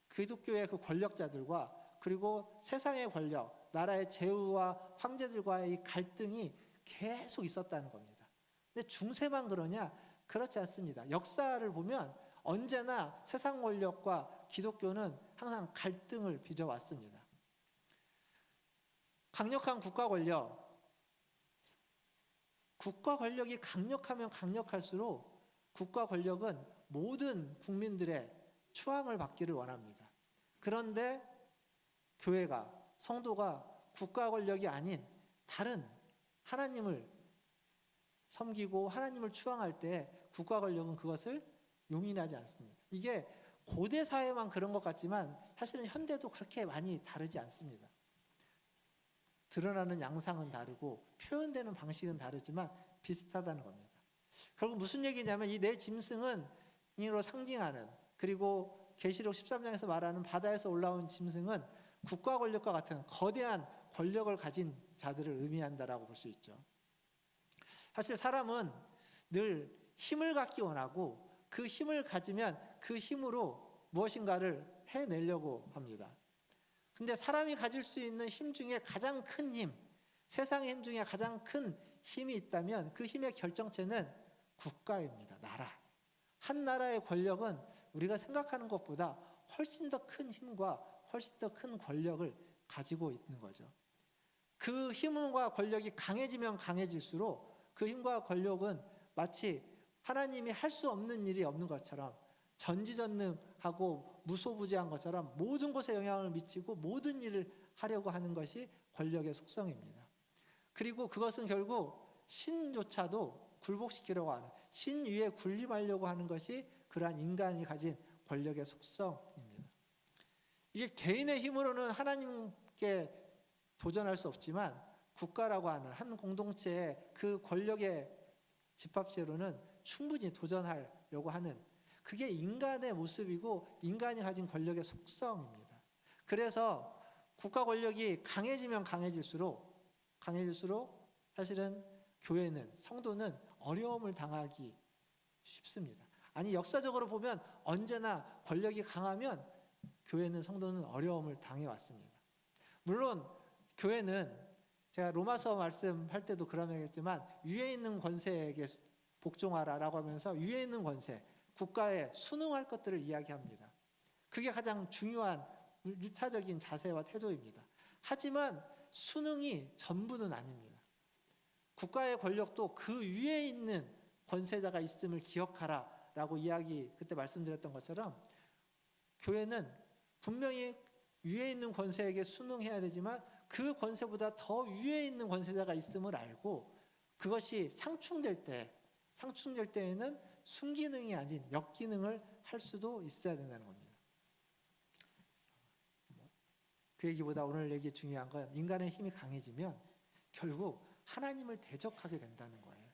Speaker 3: 기독교의 그 권력자들과 그리고 세상의 권력, 나라의 제후와 황제들과의 이 갈등이 계속 있었다는 겁니다. 근데 중세만 그러냐? 그렇지 않습니다. 역사를 보면 언제나 세상 권력과 기독교는 항상 갈등을 빚어왔습니다. 강력한 국가 권력이 강력하면 강력할수록 국가 권력은 모든 국민들의 추앙을 받기를 원합니다. 그런데 교회가, 성도가 국가 권력이 아닌 다른 하나님을 섬기고 하나님을 추앙할 때 국가 권력은 그것을 용인하지 않습니다. 이게 고대 사회만 그런 것 같지만 사실은 현대도 그렇게 많이 다르지 않습니다. 드러나는 양상은 다르고 표현되는 방식은 다르지만 비슷하다는 겁니다. 결국 무슨 얘기냐면 이 내 짐승은 이로 상징하는, 그리고 계시록 13장에서 말하는 바다에서 올라온 짐승은 국가 권력과 같은 거대한 권력을 가진 자들을 의미한다라고 볼 수 있죠. 사실 사람은 늘 힘을 갖기 원하고 그 힘을 가지면 그 힘으로 무엇인가를 해내려고 합니다. 근데 사람이 가질 수 있는 힘 중에 가장 큰 힘, 세상의 힘 중에 가장 큰 힘이 있다면 그 힘의 결정체는 국가입니다. 나라. 한 나라의 권력은 우리가 생각하는 것보다 훨씬 더 큰 힘과 훨씬 더 큰 권력을 가지고 있는 거죠. 그 힘과 권력이 강해지면 강해질수록 그 힘과 권력은 마치 하나님이 할 수 없는 일이 없는 것처럼 전지전능하고 무소부지한 것처럼 모든 것에 영향을 미치고 모든 일을 하려고 하는 것이 권력의 속성입니다. 그리고 그것은 결국 신조차도 굴복시키려고 하는, 신 위에 군림하려고 하는 것이 그러한 인간이 가진 권력의 속성입니다. 이게 개인의 힘으로는 하나님께 도전할 수 없지만 국가라고 하는 한 공동체의 그 권력의 집합체로는 충분히 도전하려고 하는, 그게 인간의 모습이고 인간이 가진 권력의 속성입니다. 그래서 국가 권력이 강해지면 강해질수록 사실은 교회는, 성도는 어려움을 당하기 쉽습니다. 아니, 역사적으로 보면 언제나 권력이 강하면 교회는, 성도는 어려움을 당해왔습니다. 물론 교회는, 제가 로마서 말씀할 때도 그런 얘기했지만, 위에 있는 권세에게 복종하라라고 하면서 위에 있는 권세, 국가에 순응할 것들을 이야기합니다. 그게 가장 중요한 1차적인 자세와 태도입니다. 하지만 순응이 전부는 아닙니다. 국가의 권력도 그 위에 있는 권세자가 있음을 기억하라라고 그때 말씀드렸던 것처럼 교회는 분명히 위에 있는 권세에게 순응해야 되지만 그 권세보다 더 위에 있는 권세자가 있음을 알고 그것이 상충될 때에는 순기능이 아닌 역기능을 할 수도 있어야 된다는 겁니다. 그 얘기보다 오늘 얘기 중요한 건, 인간의 힘이 강해지면 결국 하나님을 대적하게 된다는 거예요.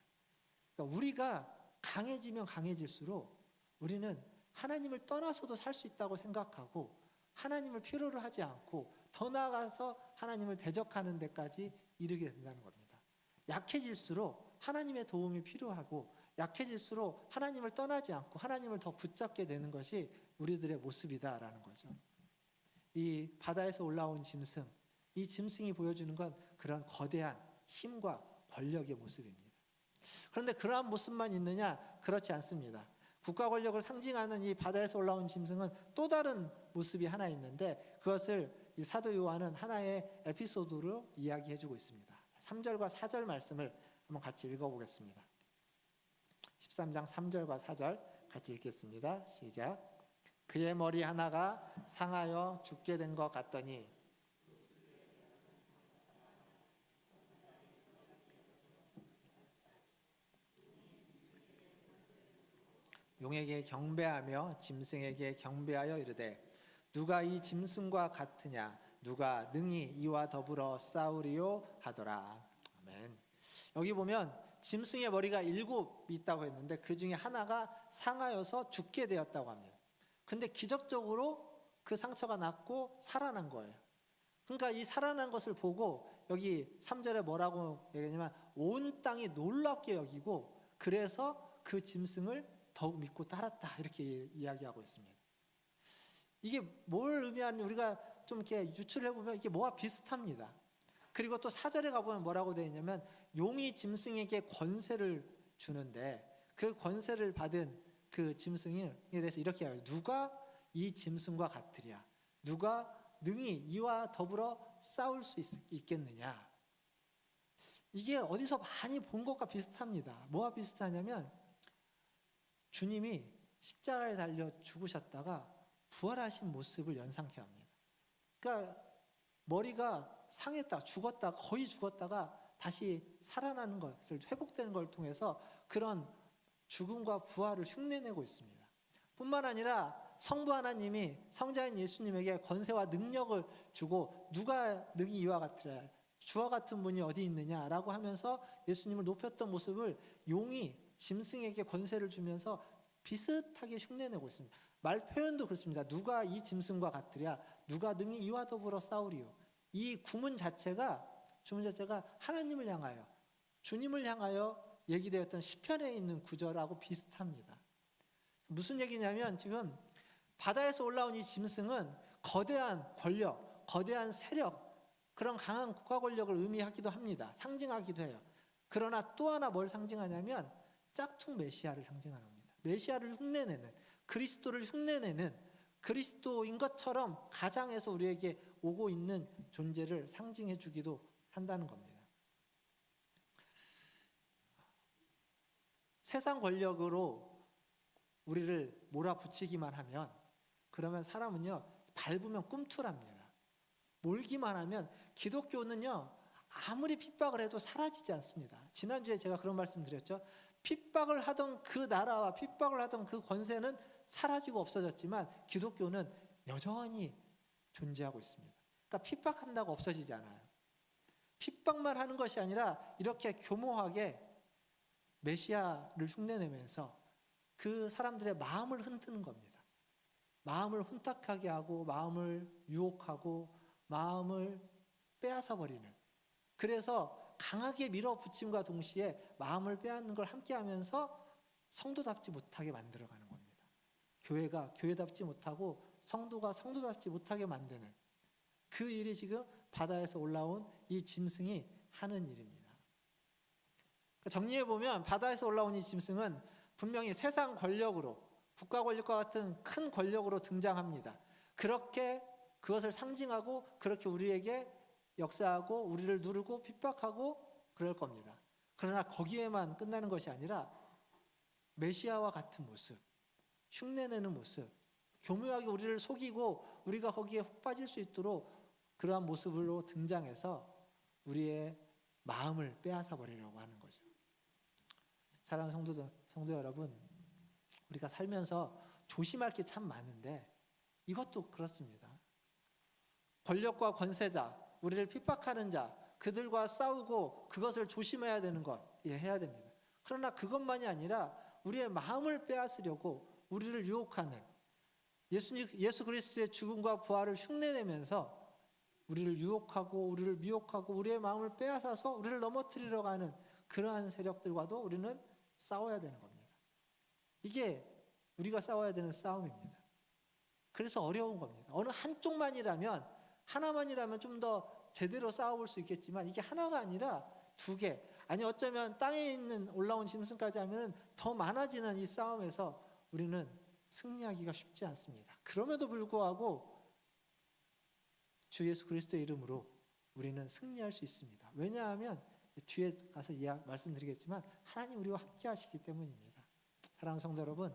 Speaker 3: 그러니까 우리가 강해지면 강해질수록 우리는 하나님을 떠나서도 살 수 있다고 생각하고 하나님을 필요로 하지 않고 더 나아가서 하나님을 대적하는 데까지 이르게 된다는 겁니다. 약해질수록 하나님의 도움이 필요하고 약해질수록 하나님을 떠나지 않고 하나님을 더 붙잡게 되는 것이 우리들의 모습이다라는 거죠. 이 바다에서 올라온 짐승, 이 짐승이 보여주는 건 그런 거대한 힘과 권력의 모습입니다. 그런데 그러한 모습만 있느냐? 그렇지 않습니다. 국가 권력을 상징하는 이 바다에서 올라온 짐승은 또 다른 모습이 하나 있는데 그것을 이 사도 요한은 하나의 에피소드로 이야기해주고 있습니다. 3절과 4절 말씀을 한번 같이 읽어보겠습니다. 13장 3절과 4절 같이 읽겠습니다. 시작. 그의 머리 하나가 상하여 죽게 된 것 같더니 용에게 경배하며 짐승에게 경배하여 이르되 누가 이 짐승과 같으냐, 누가 능히 이와 더불어 싸우리요 하더라. 아멘. 여기 보면 짐승의 머리가 7이 있다고 했는데 그 중에 하나가 상하여서 죽게 되었다고 합니다. 근데 기적적으로 그 상처가 낫고 살아난 거예요. 그러니까 이 살아난 것을 보고 여기 3절에 뭐라고 얘기하냐면 온 땅이 놀랍게 여기고 그래서 그 짐승을 더욱 믿고 따랐다, 이렇게 이야기하고 있습니다. 이게 뭘 의미하는지 우리가 좀 이렇게 유추를 해보면 이게 뭐와 비슷합니다. 그리고 또 4절에 가보면 뭐라고 되어 있냐면 용이 짐승에게 권세를 주는데 그 권세를 받은 그 짐승에 대해서 이렇게 해요. 누가 이 짐승과 같으랴, 누가 능히 이와 더불어 싸울 수 있겠느냐. 이게 어디서 많이 본 것과 비슷합니다. 뭐와 비슷하냐면 주님이 십자가에 달려 죽으셨다가 부활하신 모습을 연상케 합니다. 그러니까 머리가 상했다, 죽었다, 거의 죽었다가 다시 살아나는 것을 회복되는 걸 통해서 그런 죽음과 부활을 흉내내고 있습니다. 뿐만 아니라 성부 하나님이 성자인 예수님에게 권세와 능력을 주고 누가 능히 이와 같으랴 주와 같은 분이 어디 있느냐라고 하면서 예수님을 높였던 모습을 용이 짐승에게 권세를 주면서 비슷하게 흉내내고 있습니다. 말 표현도 그렇습니다. 누가 이 짐승과 같으랴 누가 능히 이와 더불어 싸우리요. 이 주문 자체가 하나님을 향하여 주님을 향하여 얘기되었던 시편에 있는 구절하고 비슷합니다. 무슨 얘기냐면 지금 바다에서 올라온 이 짐승은 거대한 권력, 거대한 세력, 그런 강한 국가 권력을 의미하기도 합니다. 상징하기도 해요. 그러나 또 하나 뭘 상징하냐면 짝퉁 메시아를 상징하는 겁니다. 메시아를 흉내내는, 그리스도를 흉내내는 그리스도인 것처럼 가장해서 우리에게 오고 있는 존재를 상징해 주기도 한다는 겁니다. 세상 권력으로 우리를 몰아붙이기만 하면 그러면 사람은요 밟으면 꿈틀합니다. 몰기만 하면 기독교는요 아무리 핍박을 해도 사라지지 않습니다. 지난주에 제가 그런 말씀 드렸죠. 핍박을 하던 그 나라와 핍박을 하던 그 권세는 사라지고 없어졌지만 기독교는 여전히 존재하고 있습니다. 그러니까 핍박한다고 없어지지 않아요. 핍박만 하는 것이 아니라 이렇게 교모하게 메시아를 흉내내면서 그 사람들의 마음을 흔드는 겁니다. 마음을 혼탁하게 하고 마음을 유혹하고 마음을 빼앗아 버리는, 그래서 강하게 밀어붙임과 동시에 마음을 빼앗는 걸 함께 하면서 성도답지 못하게 만들어가는 겁니다. 교회가 교회답지 못하고 성도가 성도답지 못하게 만드는 그 일이 지금 바다에서 올라온 이 짐승이 하는 일입니다. 정리해보면 바다에서 올라온 이 짐승은 분명히 세상 권력으로, 국가 권력과 같은 큰 권력으로 등장합니다. 그렇게 그것을 상징하고 그렇게 우리에게 역사하고 우리를 누르고 핍박하고 그럴 겁니다. 그러나 거기에만 끝나는 것이 아니라 메시아와 같은 모습, 흉내내는 모습, 교묘하게 우리를 속이고 우리가 거기에 혹 빠질 수 있도록 그러한 모습으로 등장해서 우리의 마음을 빼앗아 버리려고 하는 거죠. 사랑하는 성도 여러분, 우리가 살면서 조심할 게 참 많은데 이것도 그렇습니다. 권력과 권세자, 우리를 핍박하는 자, 그들과 싸우고 그것을 조심해야 되는 것, 해야 됩니다. 그러나 그것만이 아니라 우리의 마음을 빼앗으려고 우리를 유혹하는 예수 그리스도의 죽음과 부활을 흉내내면서 우리를 유혹하고 우리를 미혹하고 우리의 마음을 빼앗아서 우리를 넘어뜨리려고 하는 그러한 세력들과도 우리는 싸워야 되는 겁니다. 이게 우리가 싸워야 되는 싸움입니다. 그래서 어려운 겁니다. 어느 한쪽만이라면, 하나만이라면 좀 더 제대로 싸워볼 수 있겠지만 이게 하나가 아니라 두 개, 아니 어쩌면 땅에 있는 올라온 짐승까지 하면 더 많아지는 이 싸움에서 우리는 승리하기가 쉽지 않습니다. 그럼에도 불구하고 주 예수 그리스도의 이름으로 우리는 승리할 수 있습니다. 왜냐하면 뒤에 가서 말씀드리겠지만 하나님 우리와 함께 하시기 때문입니다. 사랑하는 성도 여러분,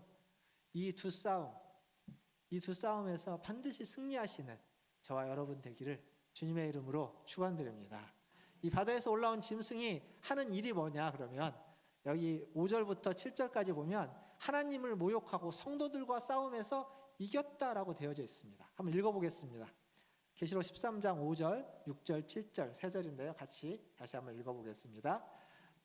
Speaker 3: 이 두 싸움에서 반드시 승리하시는 저와 여러분 되기를 주님의 이름으로 축원드립니다. 이 바다에서 올라온 짐승이 하는 일이 뭐냐 그러면 여기 5절부터 7절까지 보면 하나님을 모욕하고 성도들과 싸움에서 이겼다라고 되어져 있습니다. 한번 읽어보겠습니다. 계시록 13장 5절, 6절, 7절 세 절인데요. 같이 다시 한번 읽어보겠습니다.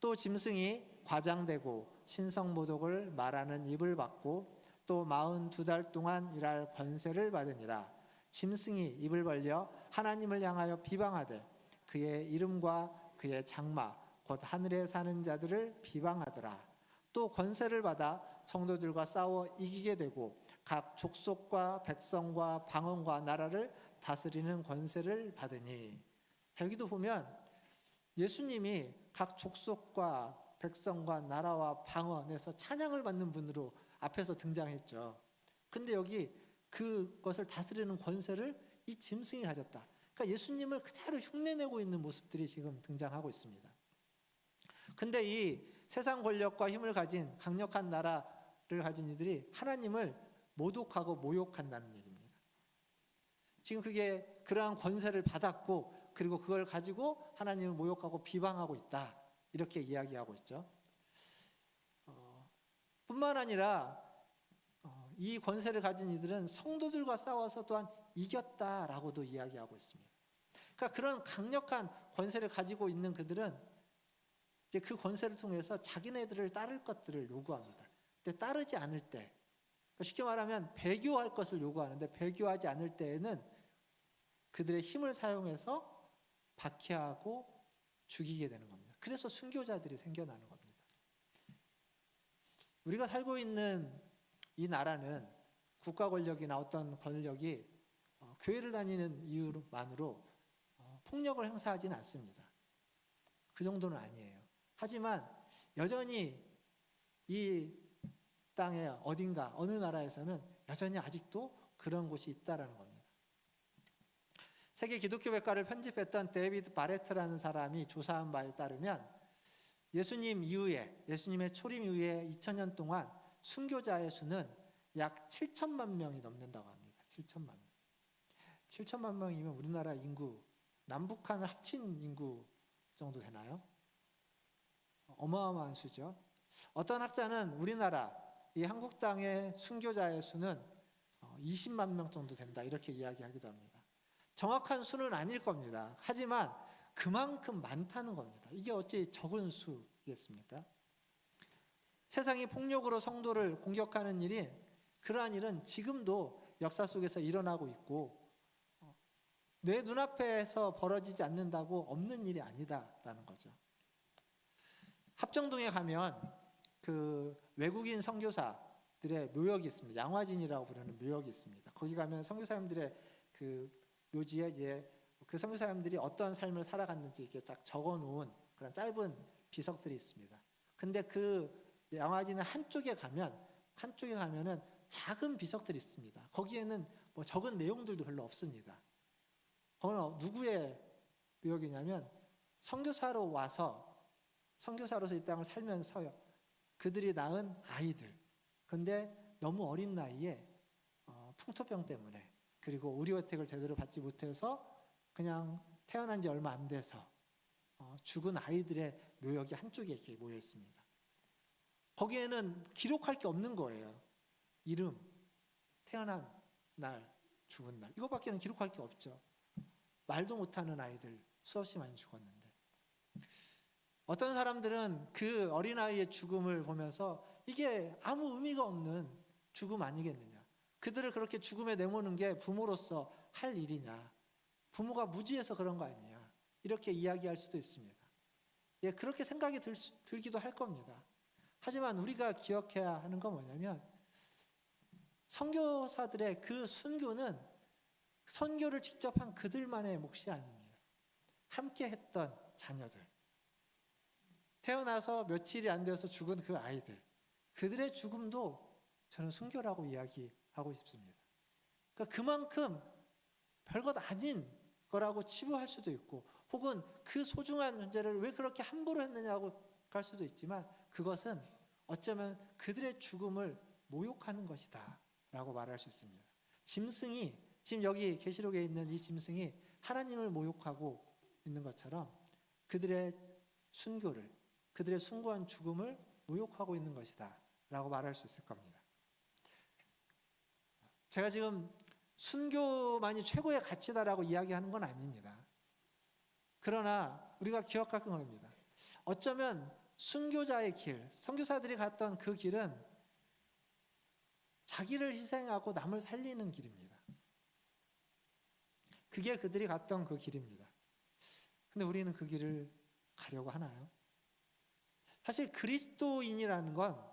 Speaker 3: 또 짐승이 과장되고 신성모독을 말하는 입을 받고 또 42달 동안 일할 권세를 받으니라. 짐승이 입을 벌려 하나님을 향하여 비방하되 그의 이름과 그의 장마 곧 하늘에 사는 자들을 비방하더라. 또 권세를 받아 성도들과 싸워 이기게 되고 각 족속과 백성과 방언과 나라를 다스리는 권세를 받으니. 여기도 보면 예수님이 각 족속과 백성과 나라와 방언에서 찬양을 받는 분으로 앞에서 등장했죠. 근데 여기 그것을 다스리는 권세를 이 짐승이 가졌다. 그러니까 예수님을 그대로 흉내내고 있는 모습들이 지금 등장하고 있습니다. 근데 이 세상 권력과 힘을 가진 강력한 나라를 가진 이들이 하나님을 모독하고 모욕한다는 얘기입니다. 지금 그게 그러한 권세를 받았고 그리고 그걸 가지고 하나님을 모욕하고 비방하고 있다. 이렇게 이야기하고 있죠. 뿐만 아니라 이 권세를 가진 이들은 성도들과 싸워서 또한 이겼다라고도 이야기하고 있습니다. 그러니까 그런 강력한 권세를 가지고 있는 그들은 이제 그 권세를 통해서 자기네들을 따를 것들을 요구합니다. 근데 따르지 않을 때, 그러니까 쉽게 말하면 배교할 것을 요구하는데 배교하지 않을 때에는 그들의 힘을 사용해서 박해하고 죽이게 되는 겁니다. 그래서 순교자들이 생겨나는 겁니다. 우리가 살고 있는 이 나라는 국가 권력이나 어떤 권력이 교회를 다니는 이유만으로 폭력을 행사하지는 않습니다. 그 정도는 아니에요. 하지만 여전히 이 땅의 어딘가 어느 나라에서는 여전히 아직도 그런 곳이 있다라는 겁니다. 세계 기독교 백과를 편집했던 데이비드 바레트라는 사람이 조사한 바에 따르면 예수님의 초림 이후에 2000년 동안 순교자의 수는 약 7천만 명이 넘는다고 합니다. 7천만 명. 7천만 명이면 우리나라 인구, 남북한을 합친 인구 정도 되나요? 어마어마한 수죠. 어떤 학자는 우리나라 이 한국 땅의 순교자의 수는 20만 명 정도 된다 이렇게 이야기하기도 합니다. 정확한 수는 아닐 겁니다. 하지만 그만큼 많다는 겁니다. 이게 어찌 적은 수겠습니까? 세상이 폭력으로 성도를 공격하는 일이, 그러한 일은 지금도 역사 속에서 일어나고 있고 내 눈앞에서 벌어지지 않는다고 없는 일이 아니다라는 거죠. 합정동에 가면 그 외국인 선교사들의 묘역이 있습니다. 양화진이라고 부르는 묘역이 있습니다. 거기 가면 선교사님들의 그 묘지에 이제 그 선교사님들이 어떤 삶을 살아갔는지 이렇게 쫙 적어놓은 그런 짧은 비석들이 있습니다. 근데 그 양화진의 한쪽에 가면은 작은 비석들이 있습니다. 거기에는 뭐 적은 내용들도 별로 없습니다. 그건 누구의 묘역이냐면 선교사로서 이 땅을 살면서 그들이 낳은 아이들. 근데 너무 어린 나이에 풍토병 때문에, 그리고 의료 혜택을 제대로 받지 못해서 그냥 태어난 지 얼마 안 돼서 죽은 아이들의 묘역이 한쪽에 이렇게 모여 있습니다. 거기에는 기록할 게 없는 거예요. 이름, 태어난 날, 죽은 날, 이거밖에는 기록할 게 없죠. 말도 못하는 아이들 수없이 많이 죽었는데, 어떤 사람들은 그 어린아이의 죽음을 보면서 이게 아무 의미가 없는 죽음 아니겠느냐, 그들을 그렇게 죽음에 내모는 게 부모로서 할 일이냐, 부모가 무지해서 그런 거 아니냐, 이렇게 이야기할 수도 있습니다. 예, 그렇게 생각이 들기도 할 겁니다. 하지만 우리가 기억해야 하는 건 뭐냐면 선교사들의 그 순교는 선교를 직접 한 그들만의 몫이 아닙니다. 함께 했던 자녀들, 태어나서 며칠이 안 되어서 죽은 그 아이들, 그들의 죽음도 저는 순교라고 이야기하고 싶습니다. 그러니까 그만큼 별것 아닌 거라고 치부할 수도 있고, 혹은 그 소중한 존재를 왜 그렇게 함부로 했느냐고 할 수도 있지만, 그것은 어쩌면 그들의 죽음을 모욕하는 것이다 라고 말할 수 있습니다. 짐승이, 지금 여기 계시록에 있는 이 짐승이 하나님을 모욕하고 있는 것처럼 그들의 순교를, 그들의 숭고한 죽음을 모욕하고 있는 것이다 라고 말할 수 있을 겁니다. 제가 지금 순교만이 최고의 가치다라고 이야기하는 건 아닙니다. 그러나 우리가 기억할 겁니다. 어쩌면 순교자의 길, 선교사들이 갔던 그 길은 자기를 희생하고 남을 살리는 길입니다. 그게 그들이 갔던 그 길입니다. 근데 우리는 그 길을 가려고 하나요? 사실 그리스도인이라는 건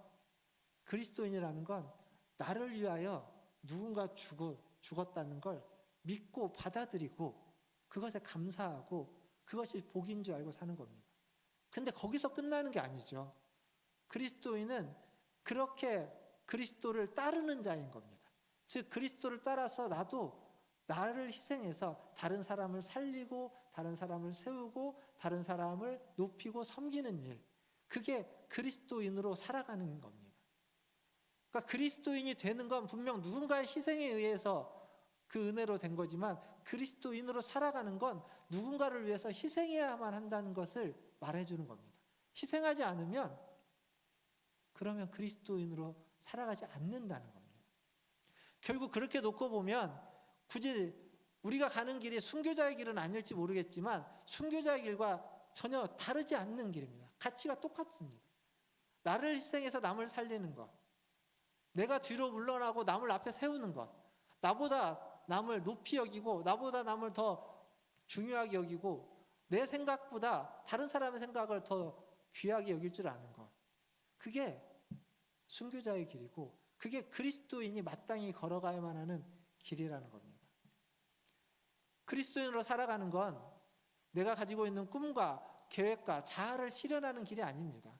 Speaker 3: 나를 위하여 누군가 죽었다는 걸 믿고 받아들이고 그것에 감사하고 그것이 복인 줄 알고 사는 겁니다. 근데 거기서 끝나는 게 아니죠. 그리스도인은 그렇게 그리스도를 따르는 자인 겁니다. 즉 그리스도를 따라서 나도 나를 희생해서 다른 사람을 살리고 다른 사람을 세우고 다른 사람을 높이고 섬기는 일, 그게 그리스도인으로 살아가는 겁니다. 그러니까 그리스도인이 되는 건 분명 누군가의 희생에 의해서 그 은혜로 된 거지만 그리스도인으로 살아가는 건 누군가를 위해서 희생해야만 한다는 것을 말해주는 겁니다. 희생하지 않으면 그러면 그리스도인으로 살아가지 않는다는 겁니다. 결국 그렇게 놓고 보면 굳이 우리가 가는 길이 순교자의 길은 아닐지 모르겠지만 순교자의 길과 전혀 다르지 않는 길입니다. 가치가 똑같습니다. 나를 희생해서 남을 살리는 것, 내가 뒤로 물러나고 남을 앞에 세우는 것, 나보다 남을 높이 여기고 나보다 남을 더 중요하게 여기고 내 생각보다 다른 사람의 생각을 더 귀하게 여길 줄 아는 것, 그게 순교자의 길이고 그게 그리스도인이 마땅히 걸어가야만 하는 길이라는 겁니다. 그리스도인으로 살아가는 건 내가 가지고 있는 꿈과 계획과 자아를 실현하는 길이 아닙니다.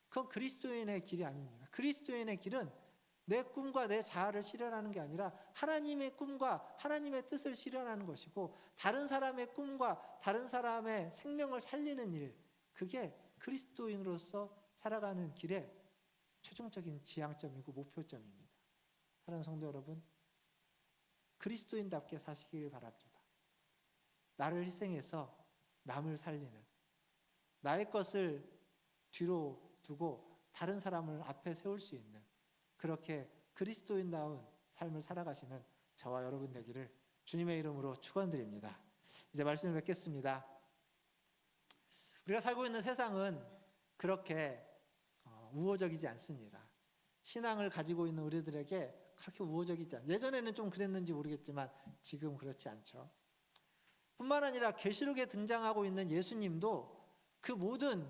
Speaker 3: 그건 그리스도인의 길이 아닙니다. 그리스도인의 길은 내 꿈과 내 자아를 실현하는 게 아니라 하나님의 꿈과 하나님의 뜻을 실현하는 것이고 다른 사람의 꿈과 다른 사람의 생명을 살리는 일, 그게 그리스도인으로서 살아가는 길의 최종적인 지향점이고 목표점입니다. 사랑하는 성도 여러분, 그리스도인답게 사시길 바랍니다. 나를 희생해서 남을 살리는, 나의 것을 뒤로 두고 다른 사람을 앞에 세울 수 있는 그렇게 그리스도인다운 삶을 살아가시는 저와 여러분 되기를 주님의 이름으로 축원드립니다. 이제 말씀을 맺겠습니다. 우리가 살고 있는 세상은 그렇게 우호적이지 않습니다. 신앙을 가지고 있는 우리들에게 그렇게 우호적이지 않아요. 예전에는 좀 그랬는지 모르겠지만 지금 그렇지 않죠. 뿐만 아니라 계시록에 등장하고 있는 예수님도 그 모든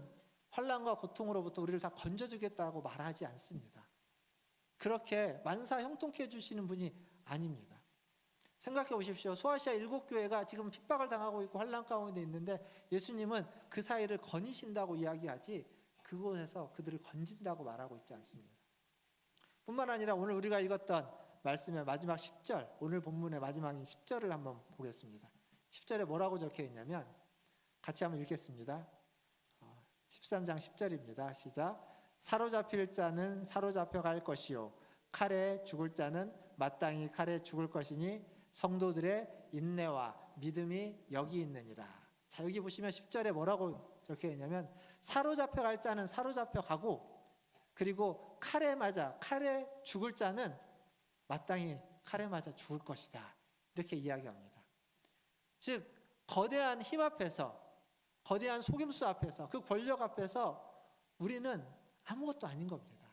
Speaker 3: 환난과 고통으로부터 우리를 다 건져주겠다고 말하지 않습니다. 그렇게 만사 형통케 해주시는 분이 아닙니다. 생각해 보십시오. 소아시아 7교회가 지금 핍박을 당하고 있고 환난 가운데 있는데 예수님은 그 사이를 거니신다고 이야기하지 그곳에서 그들을 건진다고 말하고 있지 않습니다. 뿐만 아니라 오늘 우리가 읽었던 말씀의 마지막 10절, 오늘 본문의 마지막인 10절을 한번 보겠습니다. 10절에 뭐라고 적혀 있냐면 같이 한번 읽겠습니다. 13장 10절입니다. 시작. 사로잡힐 자는 사로잡혀 갈 것이요 칼에 죽을 자는 마땅히 칼에 죽을 것이니 성도들의 인내와 믿음이 여기 있느니라. 자, 여기 보시면 10절에 뭐라고 적혀 있냐면 사로잡혀 갈 자는 사로잡혀 가고 그리고 칼에 죽을 자는 마땅히 칼에 맞아 죽을 것이다. 이렇게 이야기합니다. 즉 거대한 힘 앞에서, 거대한 속임수 앞에서, 그 권력 앞에서 우리는 아무것도 아닌 겁니다.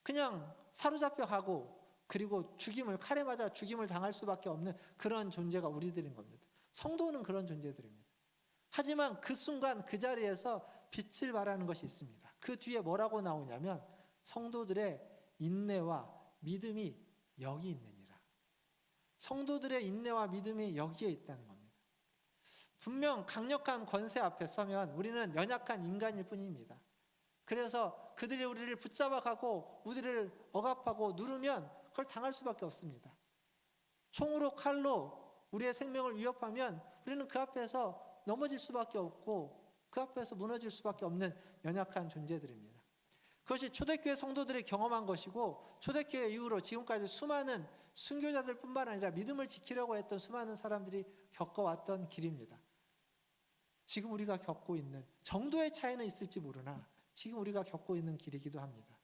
Speaker 3: 그냥 사로잡혀 가고 그리고 칼에 맞아 죽임을 당할 수밖에 없는 그런 존재가 우리들인 겁니다. 성도는 그런 존재들입니다. 하지만 그 순간 그 자리에서 빛을 발하는 것이 있습니다. 그 뒤에 뭐라고 나오냐면 성도들의 인내와 믿음이 여기 있느니라. 성도들의 인내와 믿음이 여기에 있다는 겁니다. 분명 강력한 권세 앞에 서면 우리는 연약한 인간일 뿐입니다. 그래서 그들이 우리를 붙잡아가고 우리를 억압하고 누르면 그걸 당할 수밖에 없습니다. 총으로 칼로 우리의 생명을 위협하면 우리는 그 앞에서 넘어질 수밖에 없고 그 앞에서 무너질 수밖에 없는 연약한 존재들입니다. 그것이 초대교회 성도들이 경험한 것이고 초대교회 이후로 지금까지 수많은 순교자들 뿐만 아니라 믿음을 지키려고 했던 수많은 사람들이 겪어왔던 길입니다. 지금 우리가 겪고 있는 정도의 차이는 있을지 모르나 지금 우리가 겪고 있는 길이기도 합니다.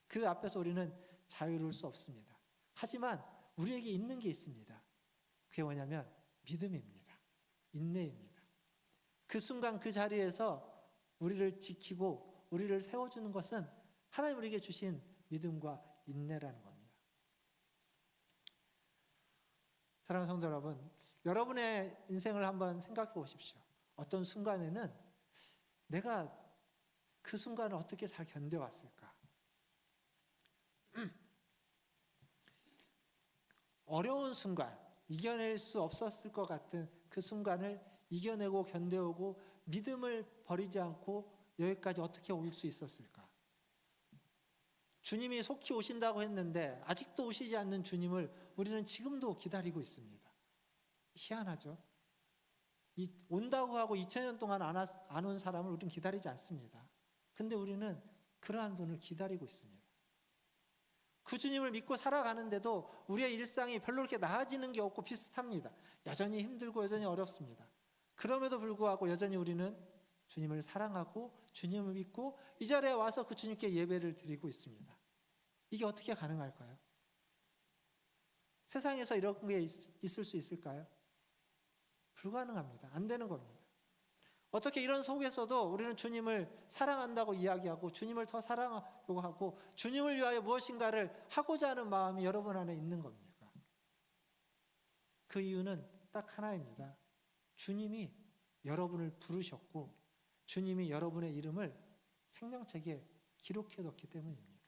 Speaker 3: 그 앞에서 우리는 자유로울 수 없습니다. 하지만 우리에게 있는 게 있습니다. 그게 뭐냐면 믿음입니다. 인내입니다. 그 순간 그 자리에서 우리를 지키고 우리를 세워주는 것은 하나님 우리에게 주신 믿음과 인내라는 겁니다. 사랑하는 성도 여러분, 여러분의 인생을 한번 생각해 보십시오. 어떤 순간에는 내가 그 순간을 어떻게 잘 견뎌왔을까? 어려운 순간, 이겨낼 수 없었을 것 같은 그 순간을 이겨내고 견뎌오고 믿음을 버리지 않고 여기까지 어떻게 올 수 있었을까? 주님이 속히 오신다고 했는데 아직도 오시지 않는 주님을 우리는 지금도 기다리고 있습니다. 희한하죠? 온다고 하고 2000년 동안 안 온 사람을 우리는 기다리지 않습니다. 근데 우리는 그러한 분을 기다리고 있습니다. 그 주님을 믿고 살아가는데도 우리의 일상이 별로 그렇게 나아지는 게 없고 비슷합니다. 여전히 힘들고 여전히 어렵습니다. 그럼에도 불구하고 여전히 우리는 주님을 사랑하고 주님을 믿고 이 자리에 와서 그 주님께 예배를 드리고 있습니다. 이게 어떻게 가능할까요? 세상에서 이런 게 있을 수 있을까요? 불가능합니다. 안 되는 겁니다. 어떻게 이런 속에서도 우리는 주님을 사랑한다고 이야기하고 주님을 더 사랑하려고 하고 주님을 위하여 무엇인가를 하고자 하는 마음이 여러분 안에 있는 겁니까? 그 이유는 딱 하나입니다. 주님이 여러분을 부르셨고 주님이 여러분의 이름을 생명책에 기록해뒀기 때문입니다.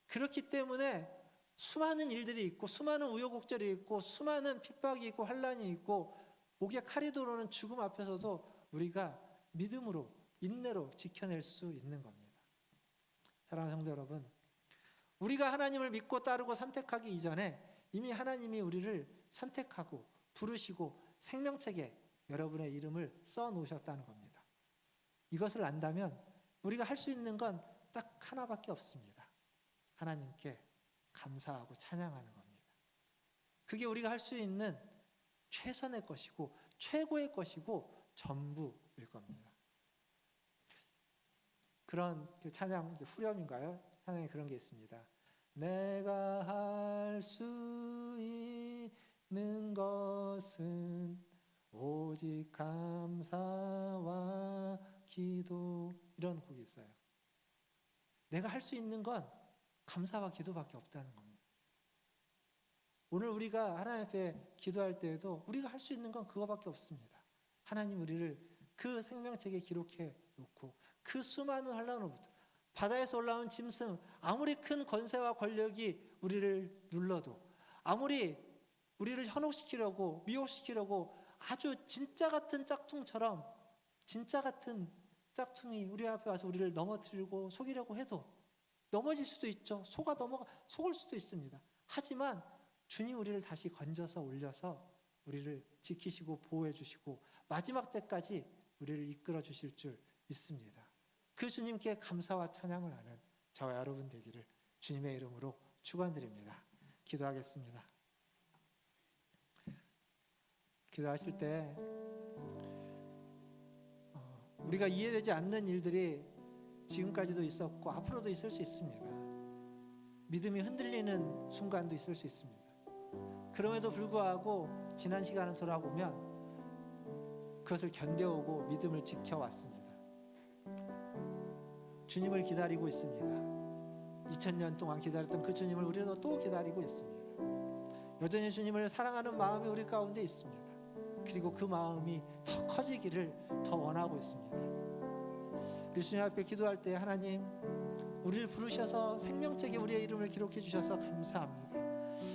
Speaker 3: 그렇기 때문에 수많은 일들이 있고 수많은 우여곡절이 있고 수많은 핍박이 있고 환난이 있고 목에 칼이 들어오는 죽음 앞에서도 우리가 믿음으로 인내로 지켜낼 수 있는 겁니다. 사랑하는 성도 여러분, 우리가 하나님을 믿고 따르고 선택하기 이전에 이미 하나님이 우리를 선택하고 부르시고 생명책에 여러분의 이름을 써 놓으셨다는 겁니다. 이것을 안다면 우리가 할 수 있는 건 딱 하나밖에 없습니다. 하나님께 감사하고 찬양하는 겁니다. 그게 우리가 할 수 있는 최선의 것이고 최고의 것이고 전부일 겁니다. 그런 찬양, 후렴인가요? 찬양에 그런 게 있습니다. 내가 할 수 있는 것은 오직 감사와 기도, 이런 곡이 있어요. 내가 할 수 있는 건 감사와 기도밖에 없다는 겁니다. 오늘 우리가 하나님 앞에 기도할 때에도 우리가 할 수 있는 건 그거밖에 없습니다. 하나님 우리를 그 생명책에 기록해 놓고 그 수많은 환난으로부터 바다에서 올라온 짐승, 아무리 큰 권세와 권력이 우리를 눌러도 아무리 우리를 현혹시키려고 미혹시키려고 아주 진짜 같은 짝퉁처럼 진짜 같은 짝퉁이 우리 앞에 와서 우리를 넘어뜨리고 속이려고 해도 넘어질 수도 있죠. 속을 수도 있습니다. 하지만 주님 우리를 다시 건져서 올려서 우리를 지키시고 보호해 주시고 마지막 때까지 우리를 이끌어 주실 줄 믿습니다. 그 주님께 감사와 찬양을 하는 저와 여러분 되기를 주님의 이름으로 축원드립니다. 기도하겠습니다. 기도하실 때 우리가 이해되지 않는 일들이 지금까지도 있었고 앞으로도 있을 수 있습니다. 믿음이 흔들리는 순간도 있을 수 있습니다. 그럼에도 불구하고 지난 시간을 돌아보면 그것을 견뎌오고 믿음을 지켜왔습니다. 주님을 기다리고 있습니다. 2000년 동안 기다렸던 그 주님을 우리도 또 기다리고 있습니다. 여전히 주님을 사랑하는 마음이 우리 가운데 있습니다. 그리고 그 마음이 더 커지기를 더 원하고 있습니다. 우리 주님 앞에 기도할 때 하나님 우리를 부르셔서 생명책에 우리의 이름을 기록해 주셔서 감사합니다.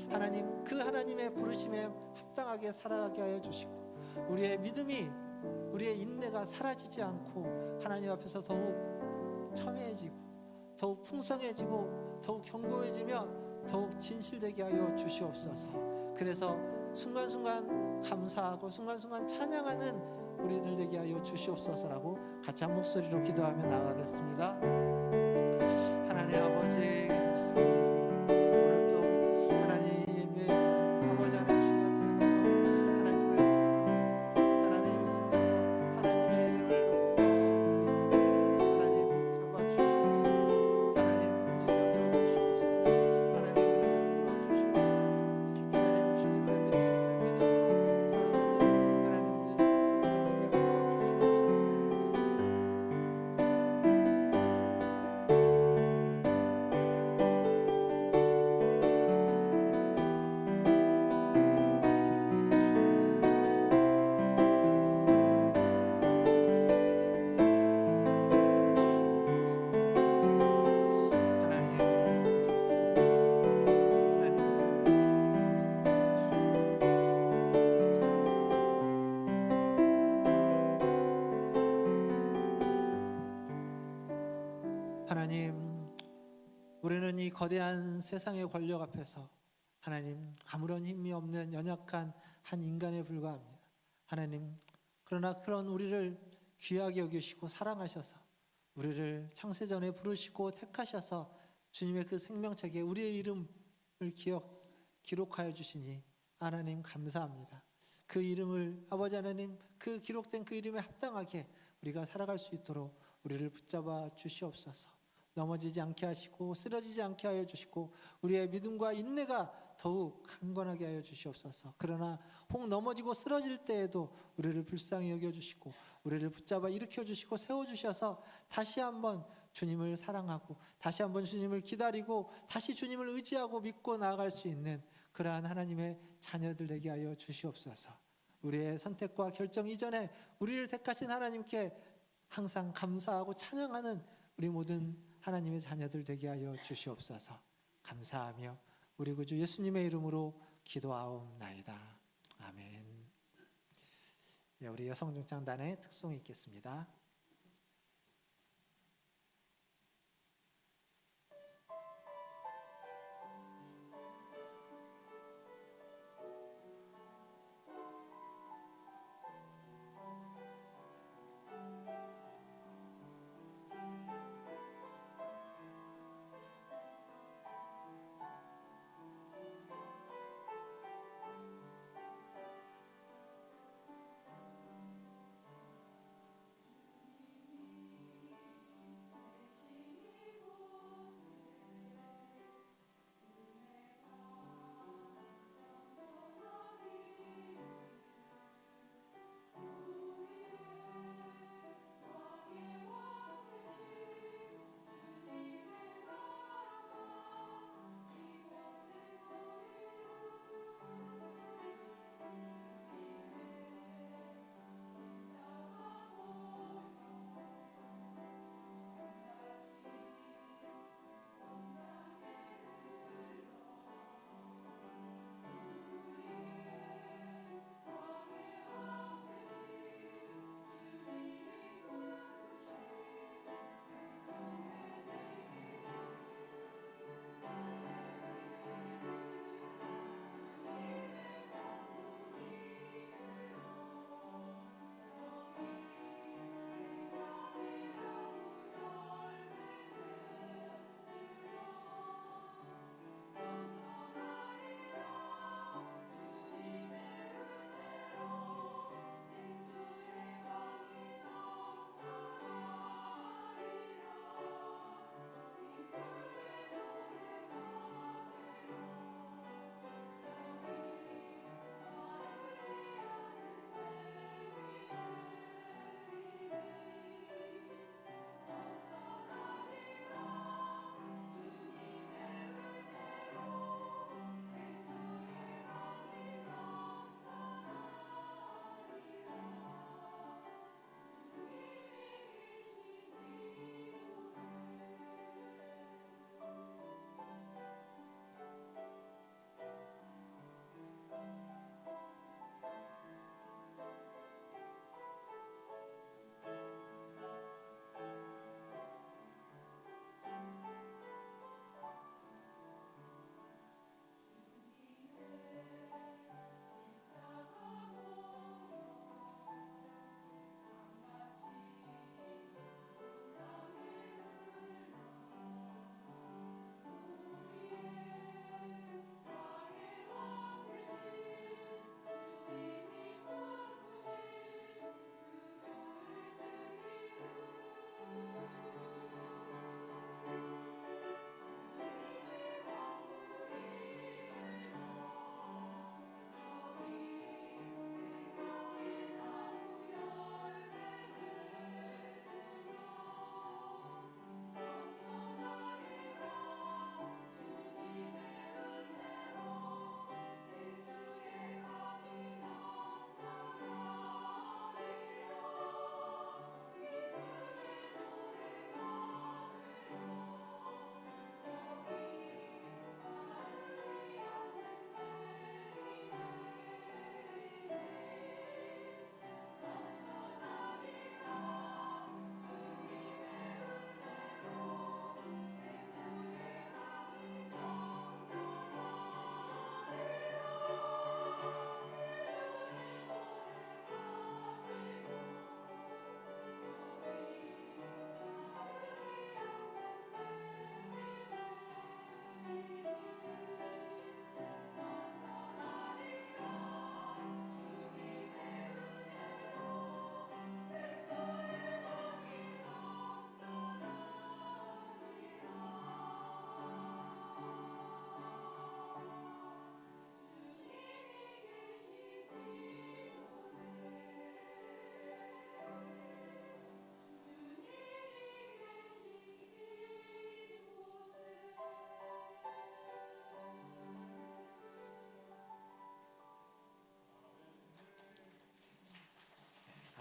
Speaker 3: 하나님 그 하나님의 부르심에 합당하게 살아가게 하여 주시고 우리의 믿음이 우리의 인내가 사라지지 않고 하나님 앞에서 더욱 첨예해지고 더욱 풍성해지고 더욱 견고해지며 더욱 진실되게 하여 주시옵소서. 그래서 순간순간 감사하고 순간순간 찬양하는 우리들 되게 하여 주시옵소서라고 같이 한 목소리로 기도하며 나아가겠습니다. 하나님 아버지 감사합니다. 오늘도 하나님의 아버지 하나님 주님 앞에 하나님을 하나님의 손에서 하나님의 이름을 하나님 잡아주시옵소서. 하나님 믿게 주시옵소서. 하나님 우리를 불어주시옵소서. 하나님 주님을 믿고 믿음으로 사랑하는 하나님 우리의 성도들 되게 하여 주시옵소서. 하나님, 우리는 이 거대한 세상의 권력 앞에서 하나님 아무런 힘이 없는 연약한 한 인간에 불과합니다. 하나님, 그러나 그런 우리를 귀하게 여기시고 사랑하셔서 우리를 창세전에 부르시고 택하셔서 주님의 그 생명책에 우리의 이름을 기록하여 주시니 하나님 감사합니다. 그 이름을 아버지 하나님, 그 기록된 그 이름에 합당하게 우리가 살아갈 수 있도록 우리를 붙잡아 주시옵소서. 넘어지지 않게 하시고 쓰러지지 않게 하여 주시고 우리의 믿음과 인내가 더욱 강건하게 하여 주시옵소서. 그러나 혹 넘어지고 쓰러질 때에도 우리를 불쌍히 여겨주시고 우리를 붙잡아 일으켜 주시고 세워주셔서 다시 한번 주님을 사랑하고 다시 한번 주님을 기다리고 다시 주님을 의지하고 믿고 나아갈 수 있는 그러한 하나님의 자녀들 되게 하여 주시옵소서. 우리의 선택과 결정 이전에 우리를 택하신 하나님께 항상 감사하고 찬양하는 우리 모든 하나님의 자녀들 되게 하여 주시옵소서. 감사하며 우리 구주 예수님의 이름으로 기도하옵나이다. 아멘. 네, 우리 여성중창단의 특송이 있겠습니다.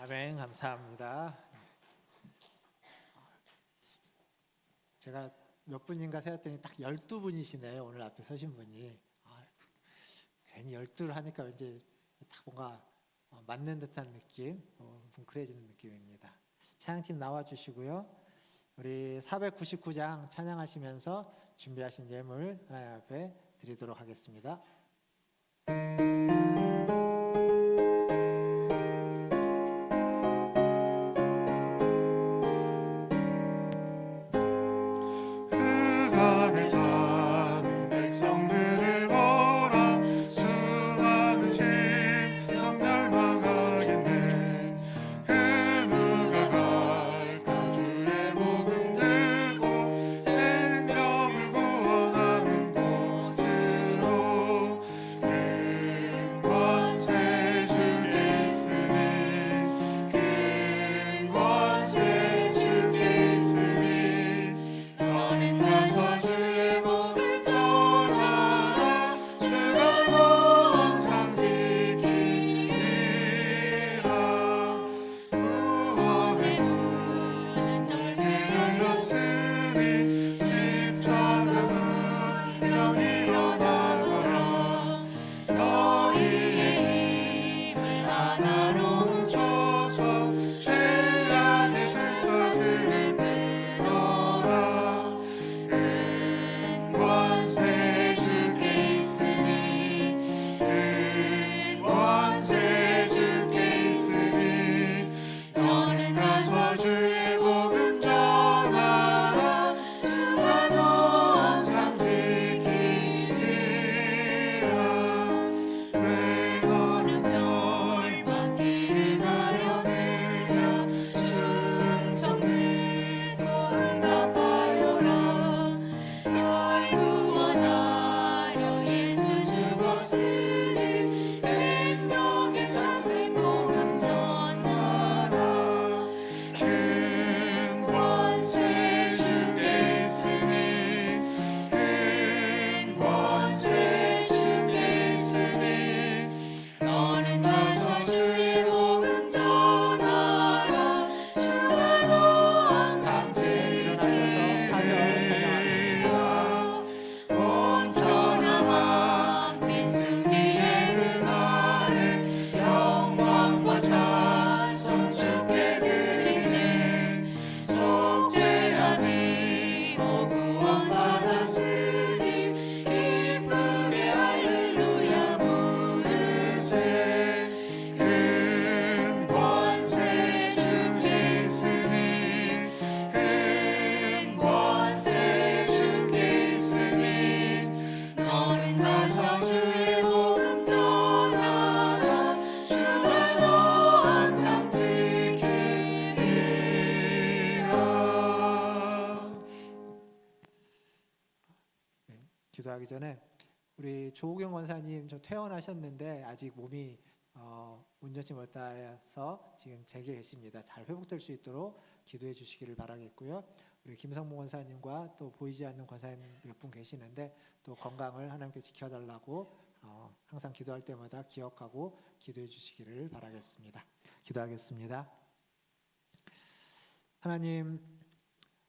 Speaker 3: 아멘. 감사합니다. 제가 몇 분인가 세었더니 딱 12분이시네요. 오늘 앞에 서신 분이. 괜히 12를 하니까 왠지 딱 뭔가 맞는 듯한 느낌, 뭉클해지는 느낌입니다. 찬양팀 나와주시고요. 우리 499장 찬양하시면서 준비하신 예물 하나님 앞에 드리도록 하겠습니다.
Speaker 1: 흑암에 사는 백성들을 보라 수많은 심령 멸망하겠네 그 누가 갈까 주의 복음 듣고 생명을 구원하는 곳으로 큰 권세 주께 있으니 큰 권세 주께 있으니 너는 가서 주의 복을 전하라 주가 너 항상 지키리라 구원의 문은 넓게 열렸으니 십자가 분명 일어나거라 너희의 힘을 하나로 뭉쳐서 죄악의 쇠사슬을 끊어라 큰 권세 주께 있으니 큰 권세 주께 있으니 너는 가서 주의 복음 전하라 주가 너 항상 지키리라 왜 너는 멸망길을 가려느냐 충성 듣고 응답하여라 널 구원하려 예수 죽었으니 생명의 참된 복음 전하라 큰 권세 주께 있으니 큰 권세 주께 있으니 너는 가서 주의 복음 전하라 주가 너 항상 지키리라 온 천하 만민 승리의 은혜를 영광과 찬송 주께 드리네 속죄함이 구원 받았으니 기쁘게 할렐루야 부르세 큰 권세 주께 있으니 큰 권세 주께 있으니 너는 가서 주의 복음 전하라 주가 너 항상 지키리라.
Speaker 3: 기도하기 전에 우리 조우경 권사님 좀 퇴원하셨는데 아직 몸이 온전치 못해서 지금 제게 계십니다. 잘 회복될 수 있도록 기도해 주시기를 바라겠고요. 우리 김성봉 권사님과 또 보이지 않는 권사님 몇 분 계시는데 또 건강을 하나님께 지켜달라고 항상 기도할 때마다 기억하고 기도해 주시기를 바라겠습니다. 기도하겠습니다. 하나님,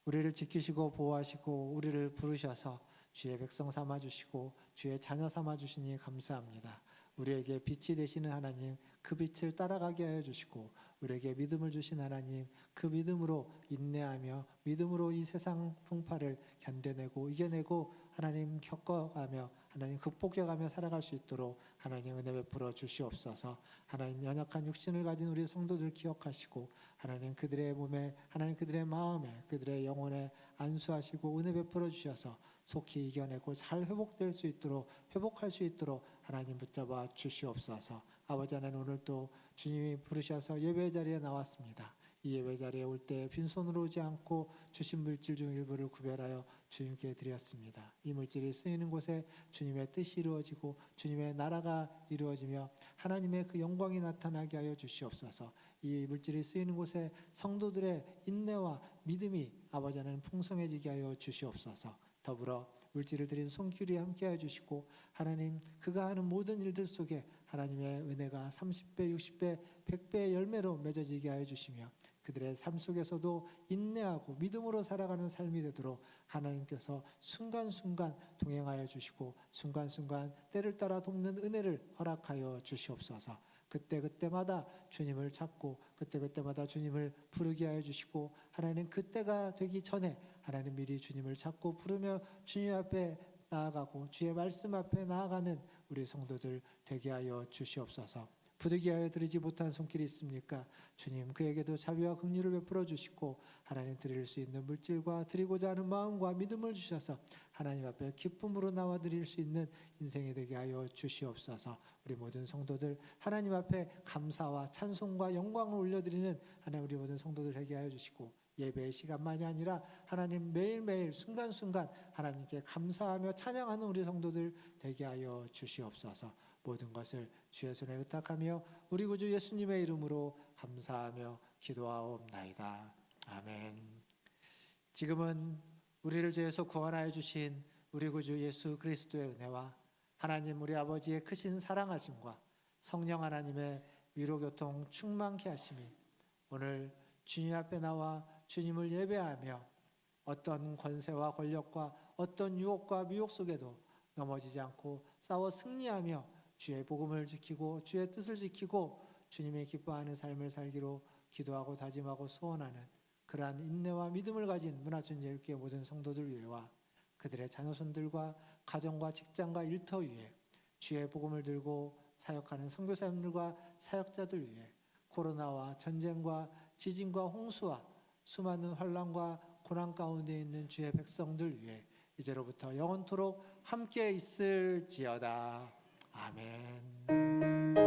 Speaker 3: 우리를 지키시고 보호하시고 우리를 부르셔서 주의 백성 삼아주시고 주의 자녀 삼아주시니 감사합니다. 우리에게 빛이 되시는 하나님, 그 빛을 따라가게 하여 주시고 우리에게 믿음을 주신 하나님, 그 믿음으로 인내하며 믿음으로 이 세상 풍파를 견뎌내고 이겨내고 하나님 겪어가며 하나님 극복해가며 살아갈 수 있도록 하나님 은혜 베풀어 주시옵소서. 하나님 연약한 육신을 가진 우리 성도들 기억하시고 하나님 그들의 몸에 하나님 그들의 마음에 그들의 영혼에 안수하시고 은혜 베풀어 주셔서 속히 이겨내고 잘 회복될 수 있도록 회복할 수 있도록 하나님 붙잡아 주시옵소서. 아버지 하나님, 오늘 또 주님이 부르셔서 예배 자리에 나왔습니다. 이 예배 자리에 올 때 빈손으로 오지 않고 주신 물질 중 일부를 구별하여 주님께 드렸습니다. 이 물질이 쓰이는 곳에 주님의 뜻이 이루어지고 주님의 나라가 이루어지며 하나님의 그 영광이 나타나게 하여 주시옵소서. 이 물질이 쓰이는 곳에 성도들의 인내와 믿음이 아버지 하나님 풍성해지게 하여 주시옵소서. 더불어 물질을 드린 손길이 함께해 주시고 하나님 그가 하는 모든 일들 속에 하나님의 은혜가 30배, 60배, 100배의 열매로 맺어지게 하여 주시며 그들의 삶 속에서도 인내하고 믿음으로 살아가는 삶이 되도록 하나님께서 순간순간 동행하여 주시고 순간순간 때를 따라 돕는 은혜를 허락하여 주시옵소서. 그때그때마다 주님을 찾고 그때그때마다 주님을 부르게 하여 주시고 하나님 그때가 되기 전에 하나님 미리 주님을 찾고 부르며 주님 앞에 나아가고 주의 말씀 앞에 나아가는 우리 성도들 되게 하여 주시옵소서. 부득이하여 드리지 못한 손길이 있습니까? 주님 그에게도 자비와 긍휼을 베풀어 주시고 하나님 드릴 수 있는 물질과 드리고자 하는 마음과 믿음을 주셔서 하나님 앞에 기쁨으로 나와 드릴 수 있는 인생이 되게 하여 주시옵소서. 우리 모든 성도들 하나님 앞에 감사와 찬송과 영광을 올려드리는 하나님 우리 모든 성도들 되게 하여 주시고 예배의 시간만이 아니라 하나님 매일매일 순간순간 하나님께 감사하며 찬양하는 우리 성도들 되게 하여 주시옵소서. 모든 것을 주의 손에 의탁하며 우리 구주 예수님의 이름으로 감사하며 기도하옵나이다. 아멘. 지금은 우리를 죄에서 구원하여 주신 우리 구주 예수 그리스도의 은혜와 하나님 우리 아버지의 크신 사랑하심과 성령 하나님의 위로교통 충만케 하심이 오늘 주님 앞에 나와 주님을 예배하며 어떤 권세와 권력과 어떤 유혹과 미혹 속에도 넘어지지 않고 싸워 승리하며 주의 복음을 지키고 주의 뜻을 지키고 주님의 기뻐하는 삶을 살기로 기도하고 다짐하고 소원하는 그러한 인내와 믿음을 가진 문화촌제일교회 모든 성도들 위해와 그들의 자녀손들과 가정과 직장과 일터 위에 주의 복음을 들고 사역하는 선교사님들과 사역자들 위해 코로나와 전쟁과 지진과 홍수와 수많은 환난과 고난 가운데 있는 주의 백성들 위해 이제로부터 영원토록 함께 있을지어다. 아멘.